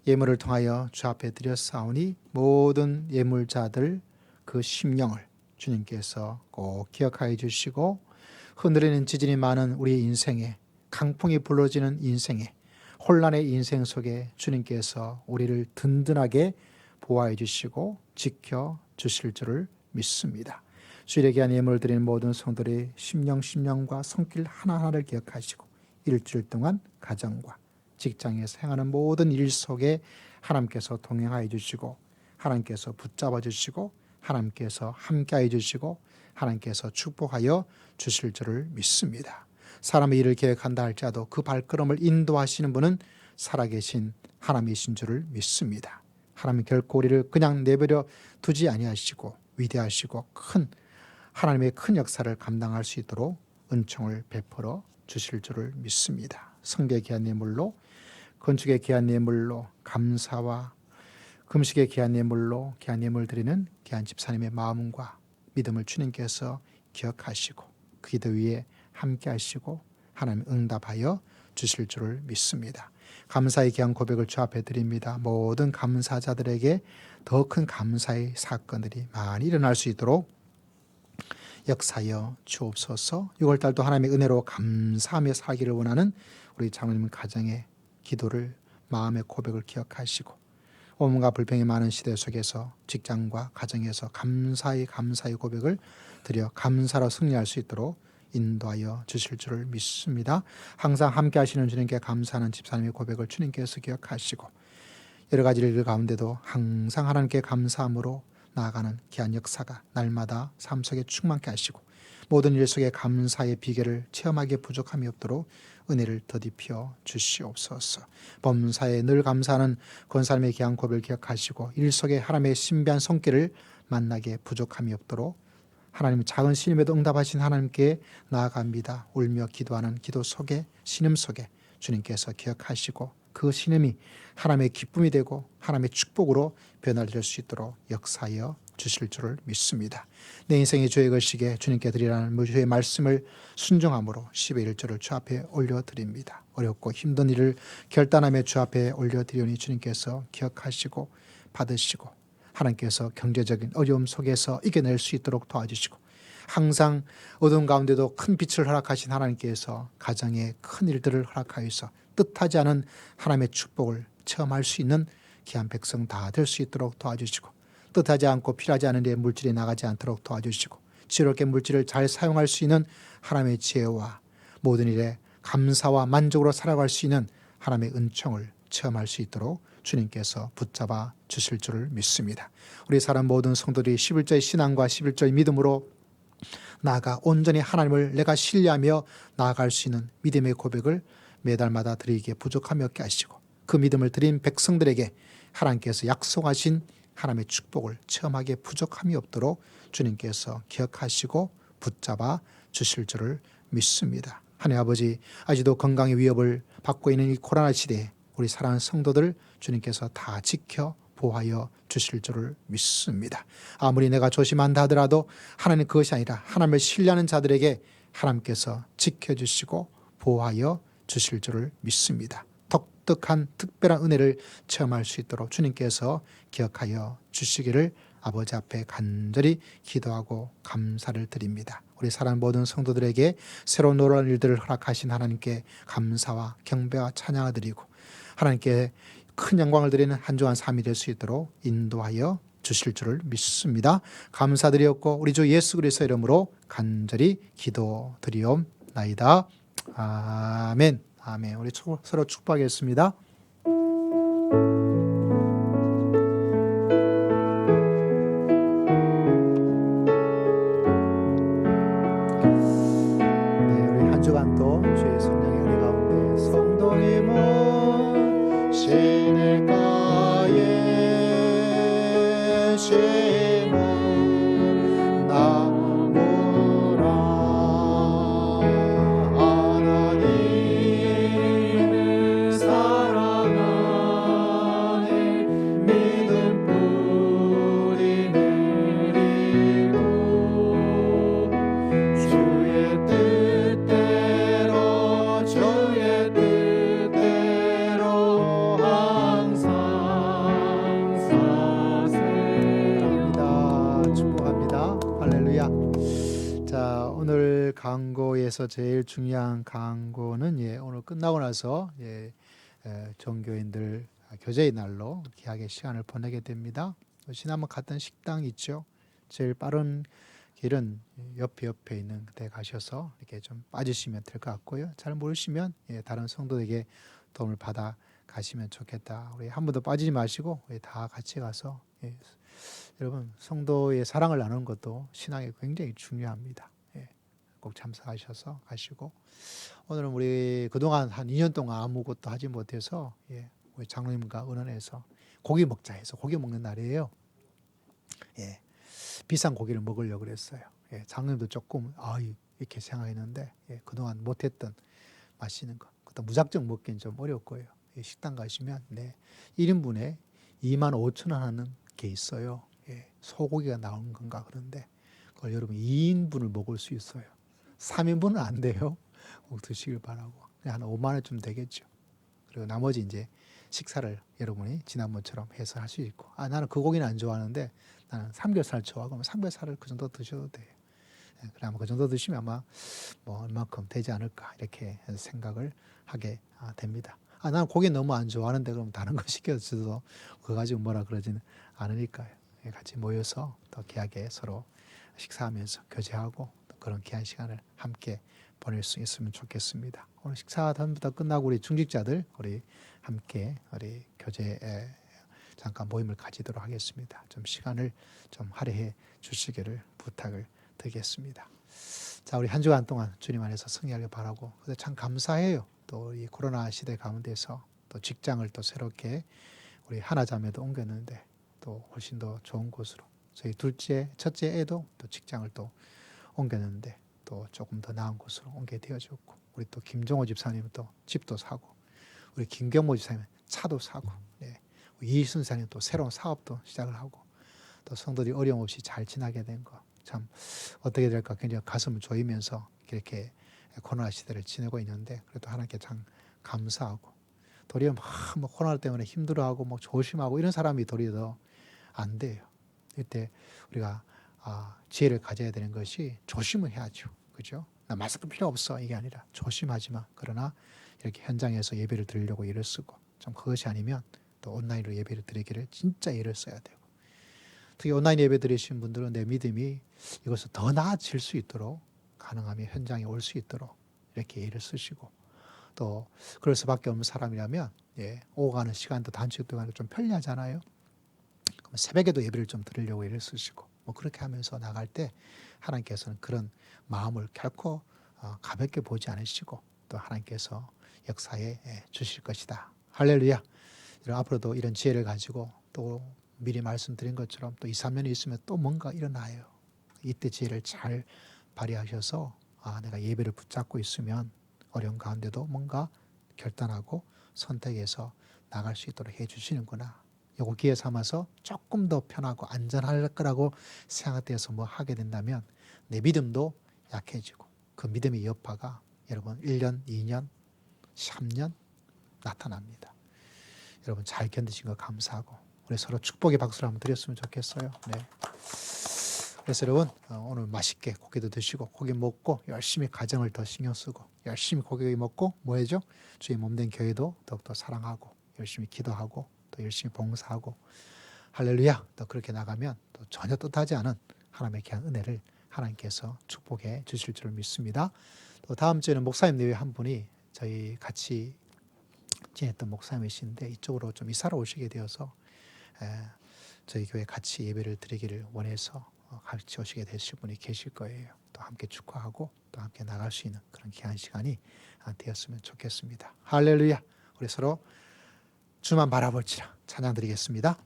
예물을 통하여 주 앞에 드렸사오니 모든 예물자들 그 심령을 주님께서 꼭 기억하여 주시고 흔들리는 지진이 많은 우리 인생에 강풍이 불러지는 인생에 혼란의 인생 속에 주님께서 우리를 든든하게 보호해 주시고 지켜 주실 줄을 믿습니다. 주일에 귀한 예물을 드리는 모든 성도들의 심령과 손길 하나하나를 기억하시고 일주일 동안 가정과 직장에서 행하는 모든 일 속에 하나님께서 동행하여 주시고 하나님께서 붙잡아 주시고 하나님께서 함께하여 주시고 하나님께서 축복하여 주실 줄을 믿습니다. 사람의 일을 계획한다 할지라도 그 발걸음을 인도하시는 분은 살아계신 하나님이신 줄을 믿습니다. 하나님 결코 우리를 그냥 내버려 두지 아니하시고 위대하시고 큰 하나님의 큰 역사를 감당할 수 있도록 은총을 베풀어 주실 줄을 믿습니다. 성경의 귀한 예물로 건축의 귀한 예물로 감사와 금식의 귀한 예물로 귀한 예물 드리는 귀한 집사님의 마음과 믿음을 주님께서 기억하시고 그 기도 위에 함께 하시고 하나님 응답하여 주실 줄을 믿습니다. 감사의 귀한 고백을 주 앞에 드립니다. 모든 감사자들에게 더 큰 감사의 사건들이 많이 일어날 수 있도록 역사여 주옵소서. 6월달도 하나님의 은혜로 감사하며 살기를 원하는 우리 장로님 가정의 기도를 마음의 고백을 기억하시고 오문과 불평이 많은 시대 속에서 직장과 가정에서 감사의 고백을 드려 감사로 승리할 수 있도록 인도하여 주실 줄을 믿습니다. 항상 함께 하시는 주님께 감사하는 집사님의 고백을 주님께서 기억하시고 여러 가지 일 가운데도 항상 하나님께 감사함으로 나아가는 귀한 역사가 날마다 삶 속에 충만케 하시고 모든 일 속에 감사의 비결을 체험하기에 부족함이 없도록 은혜를 더디펴 주시옵소서. 범사에 늘 감사하는 권사님의 귀한 고백을 기억하시고 일 속에 하나님의 신비한 손길을 만나기에 부족함이 없도록 하나님 작은 신임에도 응답하신 하나님께 나아갑니다. 울며 기도하는 기도 속에 신음 속에 주님께서 기억하시고 그 신음이 하나님의 기쁨이 되고 하나님의 축복으로 변화될 수 있도록 역사하여 주실 줄을 믿습니다. 내 인생의 주의 것이기에 주님께 드리라는 주의 말씀을 순종함으로 10의 1조를 주 앞에 올려드립니다. 어렵고 힘든 일을 결단하며 주 앞에 올려드리오니 주님께서 기억하시고 받으시고 하나님께서 경제적인 어려움 속에서 이겨낼 수 있도록 도와주시고 항상 어두운 가운데도 큰 빛을 허락하신 하나님께서 가정에 큰 일들을 허락하여서 뜻하지 않은 하나님의 축복을 체험할 수 있는 귀한 백성 다 될 수 있도록 도와주시고 뜻하지 않고 필요하지 않은 데 물질이 나가지 않도록 도와주시고 지혜롭게 물질을 잘 사용할 수 있는 하나님의 지혜와 모든 일에 감사와 만족으로 살아갈 수 있는 하나님의 은총을 체험할 수 있도록 주님께서 붙잡아 주실 줄을 믿습니다. 우리 사람 모든 성도들이 11조의 신앙과 11조의 믿음으로 나아가 온전히 하나님을 내가 신뢰하며 나아갈 수 있는 믿음의 고백을 매달마다 드리기에 부족함이 없게 하시고 그 믿음을 드린 백성들에게 하나님께서 약속하신 하나님의 축복을 체험하기에 부족함이 없도록 주님께서 기억하시고 붙잡아 주실 줄을 믿습니다. 하나님 아버지, 아직도 건강의 위협을 받고 있는 이 코로나 시대에 우리 사랑하는 성도들 주님께서 다 지켜 보호하여 주실 줄을 믿습니다. 아무리 내가 조심한다 하더라도 하나님 그것이 아니라 하나님을 신뢰하는 자들에게 하나님께서 지켜주시고 보호하여 주실 줄을 믿습니다. 독특한 특별한 은혜를 체험할 수 있도록 주님께서 기억하여 주시기를 아버지 앞에 간절히 기도하고 감사를 드립니다. 우리 사랑하는 모든 성도들에게 새로운 놀라운 일들을 허락하신 하나님께 감사와 경배와 찬양을 드리고 하나님께 큰 영광을 드리는 한 주한 삶이 될 수 있도록 인도하여 주실 줄을 믿습니다. 감사드리었고 우리 주 예수 그리스도의 이름으로 간절히 기도드리옵나이다. 아멘. 아멘. 우리 서로 축복하겠습니다. 우리 한 주간도 주의 성령의 은혜 가운데 성도님은 시냇가에 심은 나무라 하나님을 사랑하는 믿음 뿌리 자, 오늘 강고에서 제일 중요한 강고는 오늘 끝나고 나서 종교인들 교제의 날로 귀하게 시간을 보내게 됩니다. 지난번 갔던 식당 있죠. 제일 빠른 길은 옆에 있는 데 가셔서 이렇게 좀 빠지시면 될 것 같고요. 잘 모르시면 다른 성도에게 도움을 받아 가시면 좋겠다. 우리 한 번도 빠지지 마시고 다 같이 가서 여러분 성도의 사랑을 나누는 것도 신앙에 굉장히 중요합니다. 꼭 참석하셔서 가시고, 오늘은 우리 그동안 한 2년 동안 아무것도 하지 못해서 우리 장로님과 의논해서 고기 먹자 해서 고기 먹는 날이에요. 비싼 고기를 먹으려고 그랬어요. 장로님도 조금 이렇게 생각했는데 그동안 못했던 맛있는 거 그것도 무작정 먹기는 좀 어렵고요. 식당 가시면 1인분에 25,000원 하는 게 있어요. 소고기가 나오는 건가 그런데 그걸 여러분 2인분을 먹을 수 있어요. 3인분은 안 돼요. 꼭 드시길 바라고. 한 5만 원쯤 되겠죠. 그리고 나머지 이제 식사를 여러분이 지난번처럼 해서 할 수 있고, 나는 그 고기는 안 좋아하는데 나는 삼겹살 좋아하고, 그럼 삼겹살을 그 정도 드셔도 돼요. 그러면 그 정도 드시면 아마 뭐 얼마큼 되지 않을까 이렇게 생각을 하게 됩니다. 나는 고기 너무 안 좋아하는데 그럼 다른 거 시켜줘도 그거 가지고 뭐라 그러지는 않으니까요. 같이 모여서 더 귀하게 서로 식사하면서 교제하고 또 그런 귀한 시간을 함께 보낼 수 있으면 좋겠습니다. 오늘 식사 전부 다 끝나고 우리 중직자들 우리 함께 우리 교제에 잠깐 모임을 가지도록 하겠습니다. 좀 시간을 좀 할애해 주시기를 부탁을 드리겠습니다. 자, 우리 한 주간 동안 주님 안에서 승리하길 바라고, 근데 참 감사해요. 또 이 코로나 시대 가운데서 또 직장을 또 새롭게 우리 하나자매도 옮겼는데 또 훨씬 더 좋은 곳으로, 저희 첫째 애도 또 직장을 또 옮겼는데 또 조금 더 나은 곳으로 옮게 되어졌고, 우리 또 김종호 집사님은 또 집도 사고, 우리 김경모 집사님은 차도 사고, 우리 이순 사님 또 새로운 사업도 시작을 하고, 또 성도들이 어려움 없이 잘 지나게 된 거 참 어떻게 될까 굉장히 가슴을 조이면서 이렇게 코로나 시대를 지내고 있는데, 그래도 하나님께 참 감사하고, 도리어 막 코로나 때문에 힘들어하고 뭐 조심하고 이런 사람이 도리어 안 돼요. 이때 우리가 지혜를 가져야 되는 것이 조심을 해야죠. 그죠? 나 마스크 필요 없어 이게 아니라 조심하지만, 그러나 이렇게 현장에서 예배를 드리려고 애를 쓰고, 좀 그것이 아니면 또 온라인으로 예배를 드리기를 진짜 애를 써야 되고, 특히 온라인 예배 드리신 분들은 내 믿음이 이것을 더 나아질 수 있도록, 가능하면 현장에 올 수 있도록 이렇게 애를 쓰시고, 또 그럴 수밖에 없는 사람이라면 오고 가는 시간도 단축되고 좀 편리하잖아요. 그럼 새벽에도 예배를 좀 드리려고 애를 쓰시고, 뭐 그렇게 하면서 나갈 때 하나님께서는 그런 마음을 결코 가볍게 보지 않으시고 또 하나님께서 역사에 주실 것이다. 할렐루야. 앞으로도 이런 지혜를 가지고 또 미리 말씀드린 것처럼 또 2, 3년이 있으면 또 뭔가 일어나요. 이때 지혜를 잘 발휘하셔서 내가 예배를 붙잡고 있으면 어려운 가운데도 뭔가 결단하고 선택해서 나갈 수 있도록 해주시는구나. 요거 기회 삼아서 조금 더 편하고 안전할 거라고 생각되어서 뭐 하게 된다면 내 믿음도 약해지고, 그 믿음의 여파가 여러분 1년, 2년, 3년 나타납니다. 여러분 잘 견디신 거 감사하고 우리 서로 축복의 박수를 한번 드렸으면 좋겠어요. 그래서 여러분 오늘 맛있게 고기도 드시고, 고기 먹고 열심히 가정을 더 신경 쓰고, 열심히 고기 먹고 뭐 해죠? 주의 몸된 교회도 더욱더 사랑하고 열심히 기도하고 또 열심히 봉사하고, 할렐루야. 또 그렇게 나가면 또 전혀 뜻하지 않은 하나님의 귀한 은혜를 하나님께서 축복해 주실 줄 믿습니다. 또 다음 주에는 목사님 내외 한 분이 저희 같이 지냈던 목사님이신데 이쪽으로 좀 이사를 오시게 되어서 저희 교회 같이 예배를 드리기를 원해서 같이 오시게 되실 분이 계실 거예요. 또 함께 축하하고 또 함께 나갈 수 있는 그런 귀한 시간이 되었으면 좋겠습니다. 할렐루야. 우리 서로 주만 바라볼지라 찬양 드리겠습니다.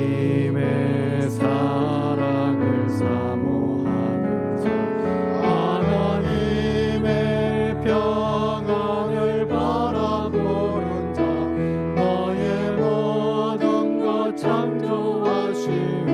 하나님의 사랑을 사모하는 자, 하나님의 평안을 바라보는 자, 너의 모든 것 창조하신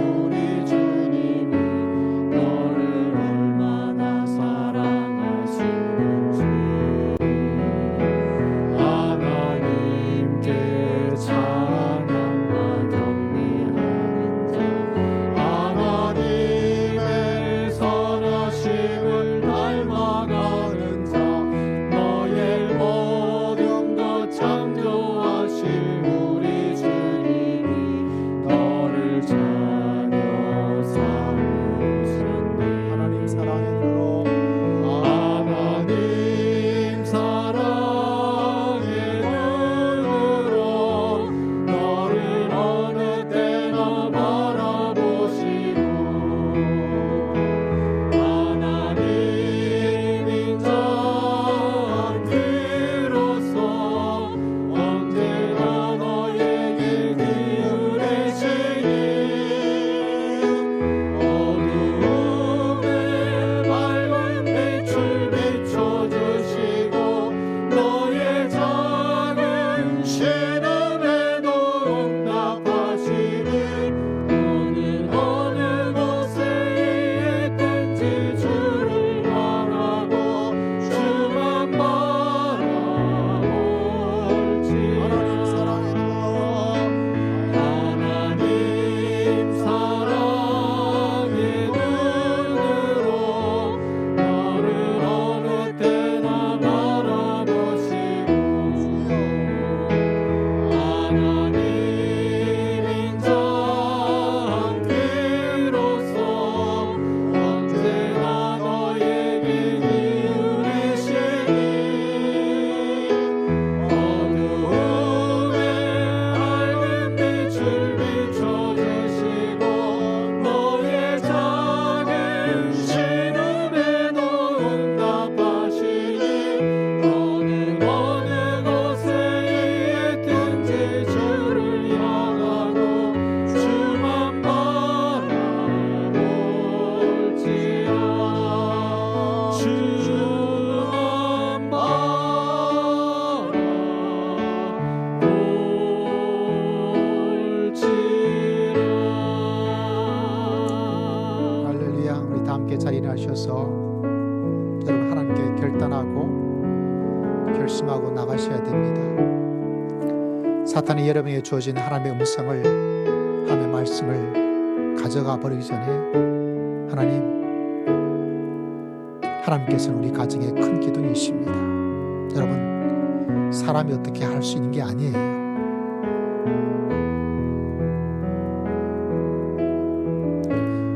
결심하고 나가셔야 됩니다. 사탄이 여러분에게 주어진 하나님의 음성을, 하나님의 말씀을 가져가 버리기 전에 하나님께서는 우리 가정의 큰 기둥이십니다. 여러분, 사람이 어떻게 할 수 있는 게 아니에요.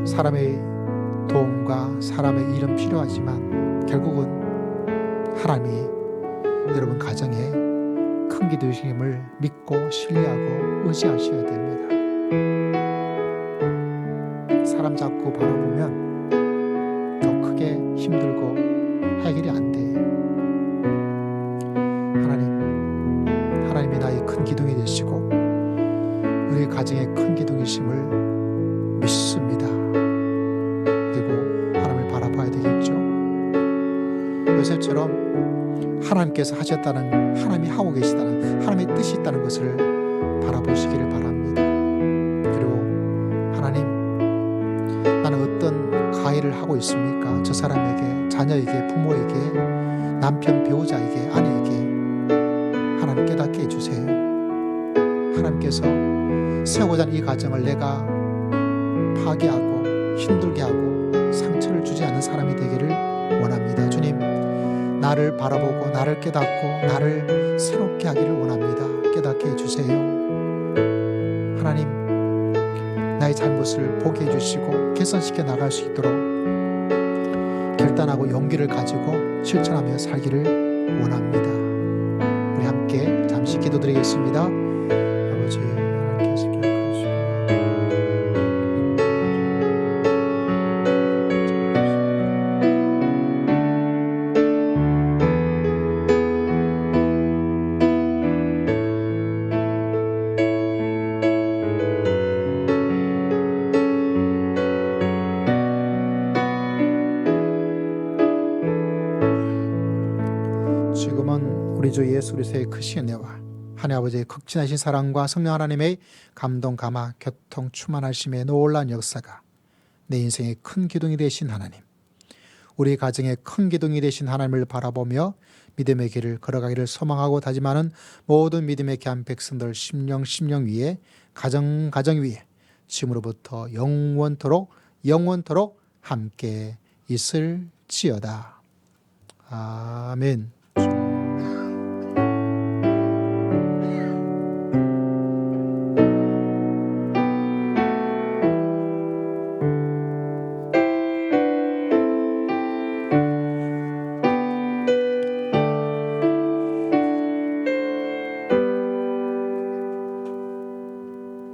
사람의 도움과 사람의 일은 필요하지만 결국은 하나님이 여러분 가정에 큰 기둥이심을 믿고 신뢰하고 의지하셔야 됩니다. 사람 자꾸 바라보면 더 크게 힘들고 해결이 안 돼요. 하나님이 나의 큰 기둥이 되시고 우리 가정의 큰 기둥이심을 믿습니다. 그리고 하나님을 바라봐야 되겠죠. 요셉처럼 하나님께서 하셨다는, 하나님이 하고 계시다는, 하나님의 뜻이 있다는 것을 바라보시기를 바랍니다. 그리고 하나님, 나는 어떤 가해를 하고 있습니까? 저 사람에게, 자녀에게, 부모에게, 남편, 배우자에게, 아내에게 하나님 깨닫게 해주세요. 하나님께서 세우고자 하는 이 가정을 내가 파괴하고 힘들게 하고 상처를 주지 않는 사람이 되기를 원합니다. 주님, 나를 바라보고 나를 깨닫고 나를 새롭게 하기를 원합니다. 깨닫게 해주세요. 하나님, 나의 잘못을 보게 해주시고 개선시켜 나갈 수 있도록 결단하고 용기를 가지고 실천하며 살기를 원합니다. 우리 함께 잠시 기도드리겠습니다. 아버지, 하나님께서 기억하시고 우리 주 예수 그리스도의 크신 은혜와 하나님 아버지의 극진하신 사랑과 성령 하나님의 감동, 감화, 교통, 충만하심의 놀라운 역사가 내 인생의 큰 기둥이 되신 하나님, 우리 가정의 큰 기둥이 되신 하나님을 바라보며 믿음의 길을 걸어가기를 소망하고 다짐하는 모든 믿음의 귀한 백성들 심령 위에, 가정 위에 지금으로부터 영원토록 함께 있을지어다. 아멘.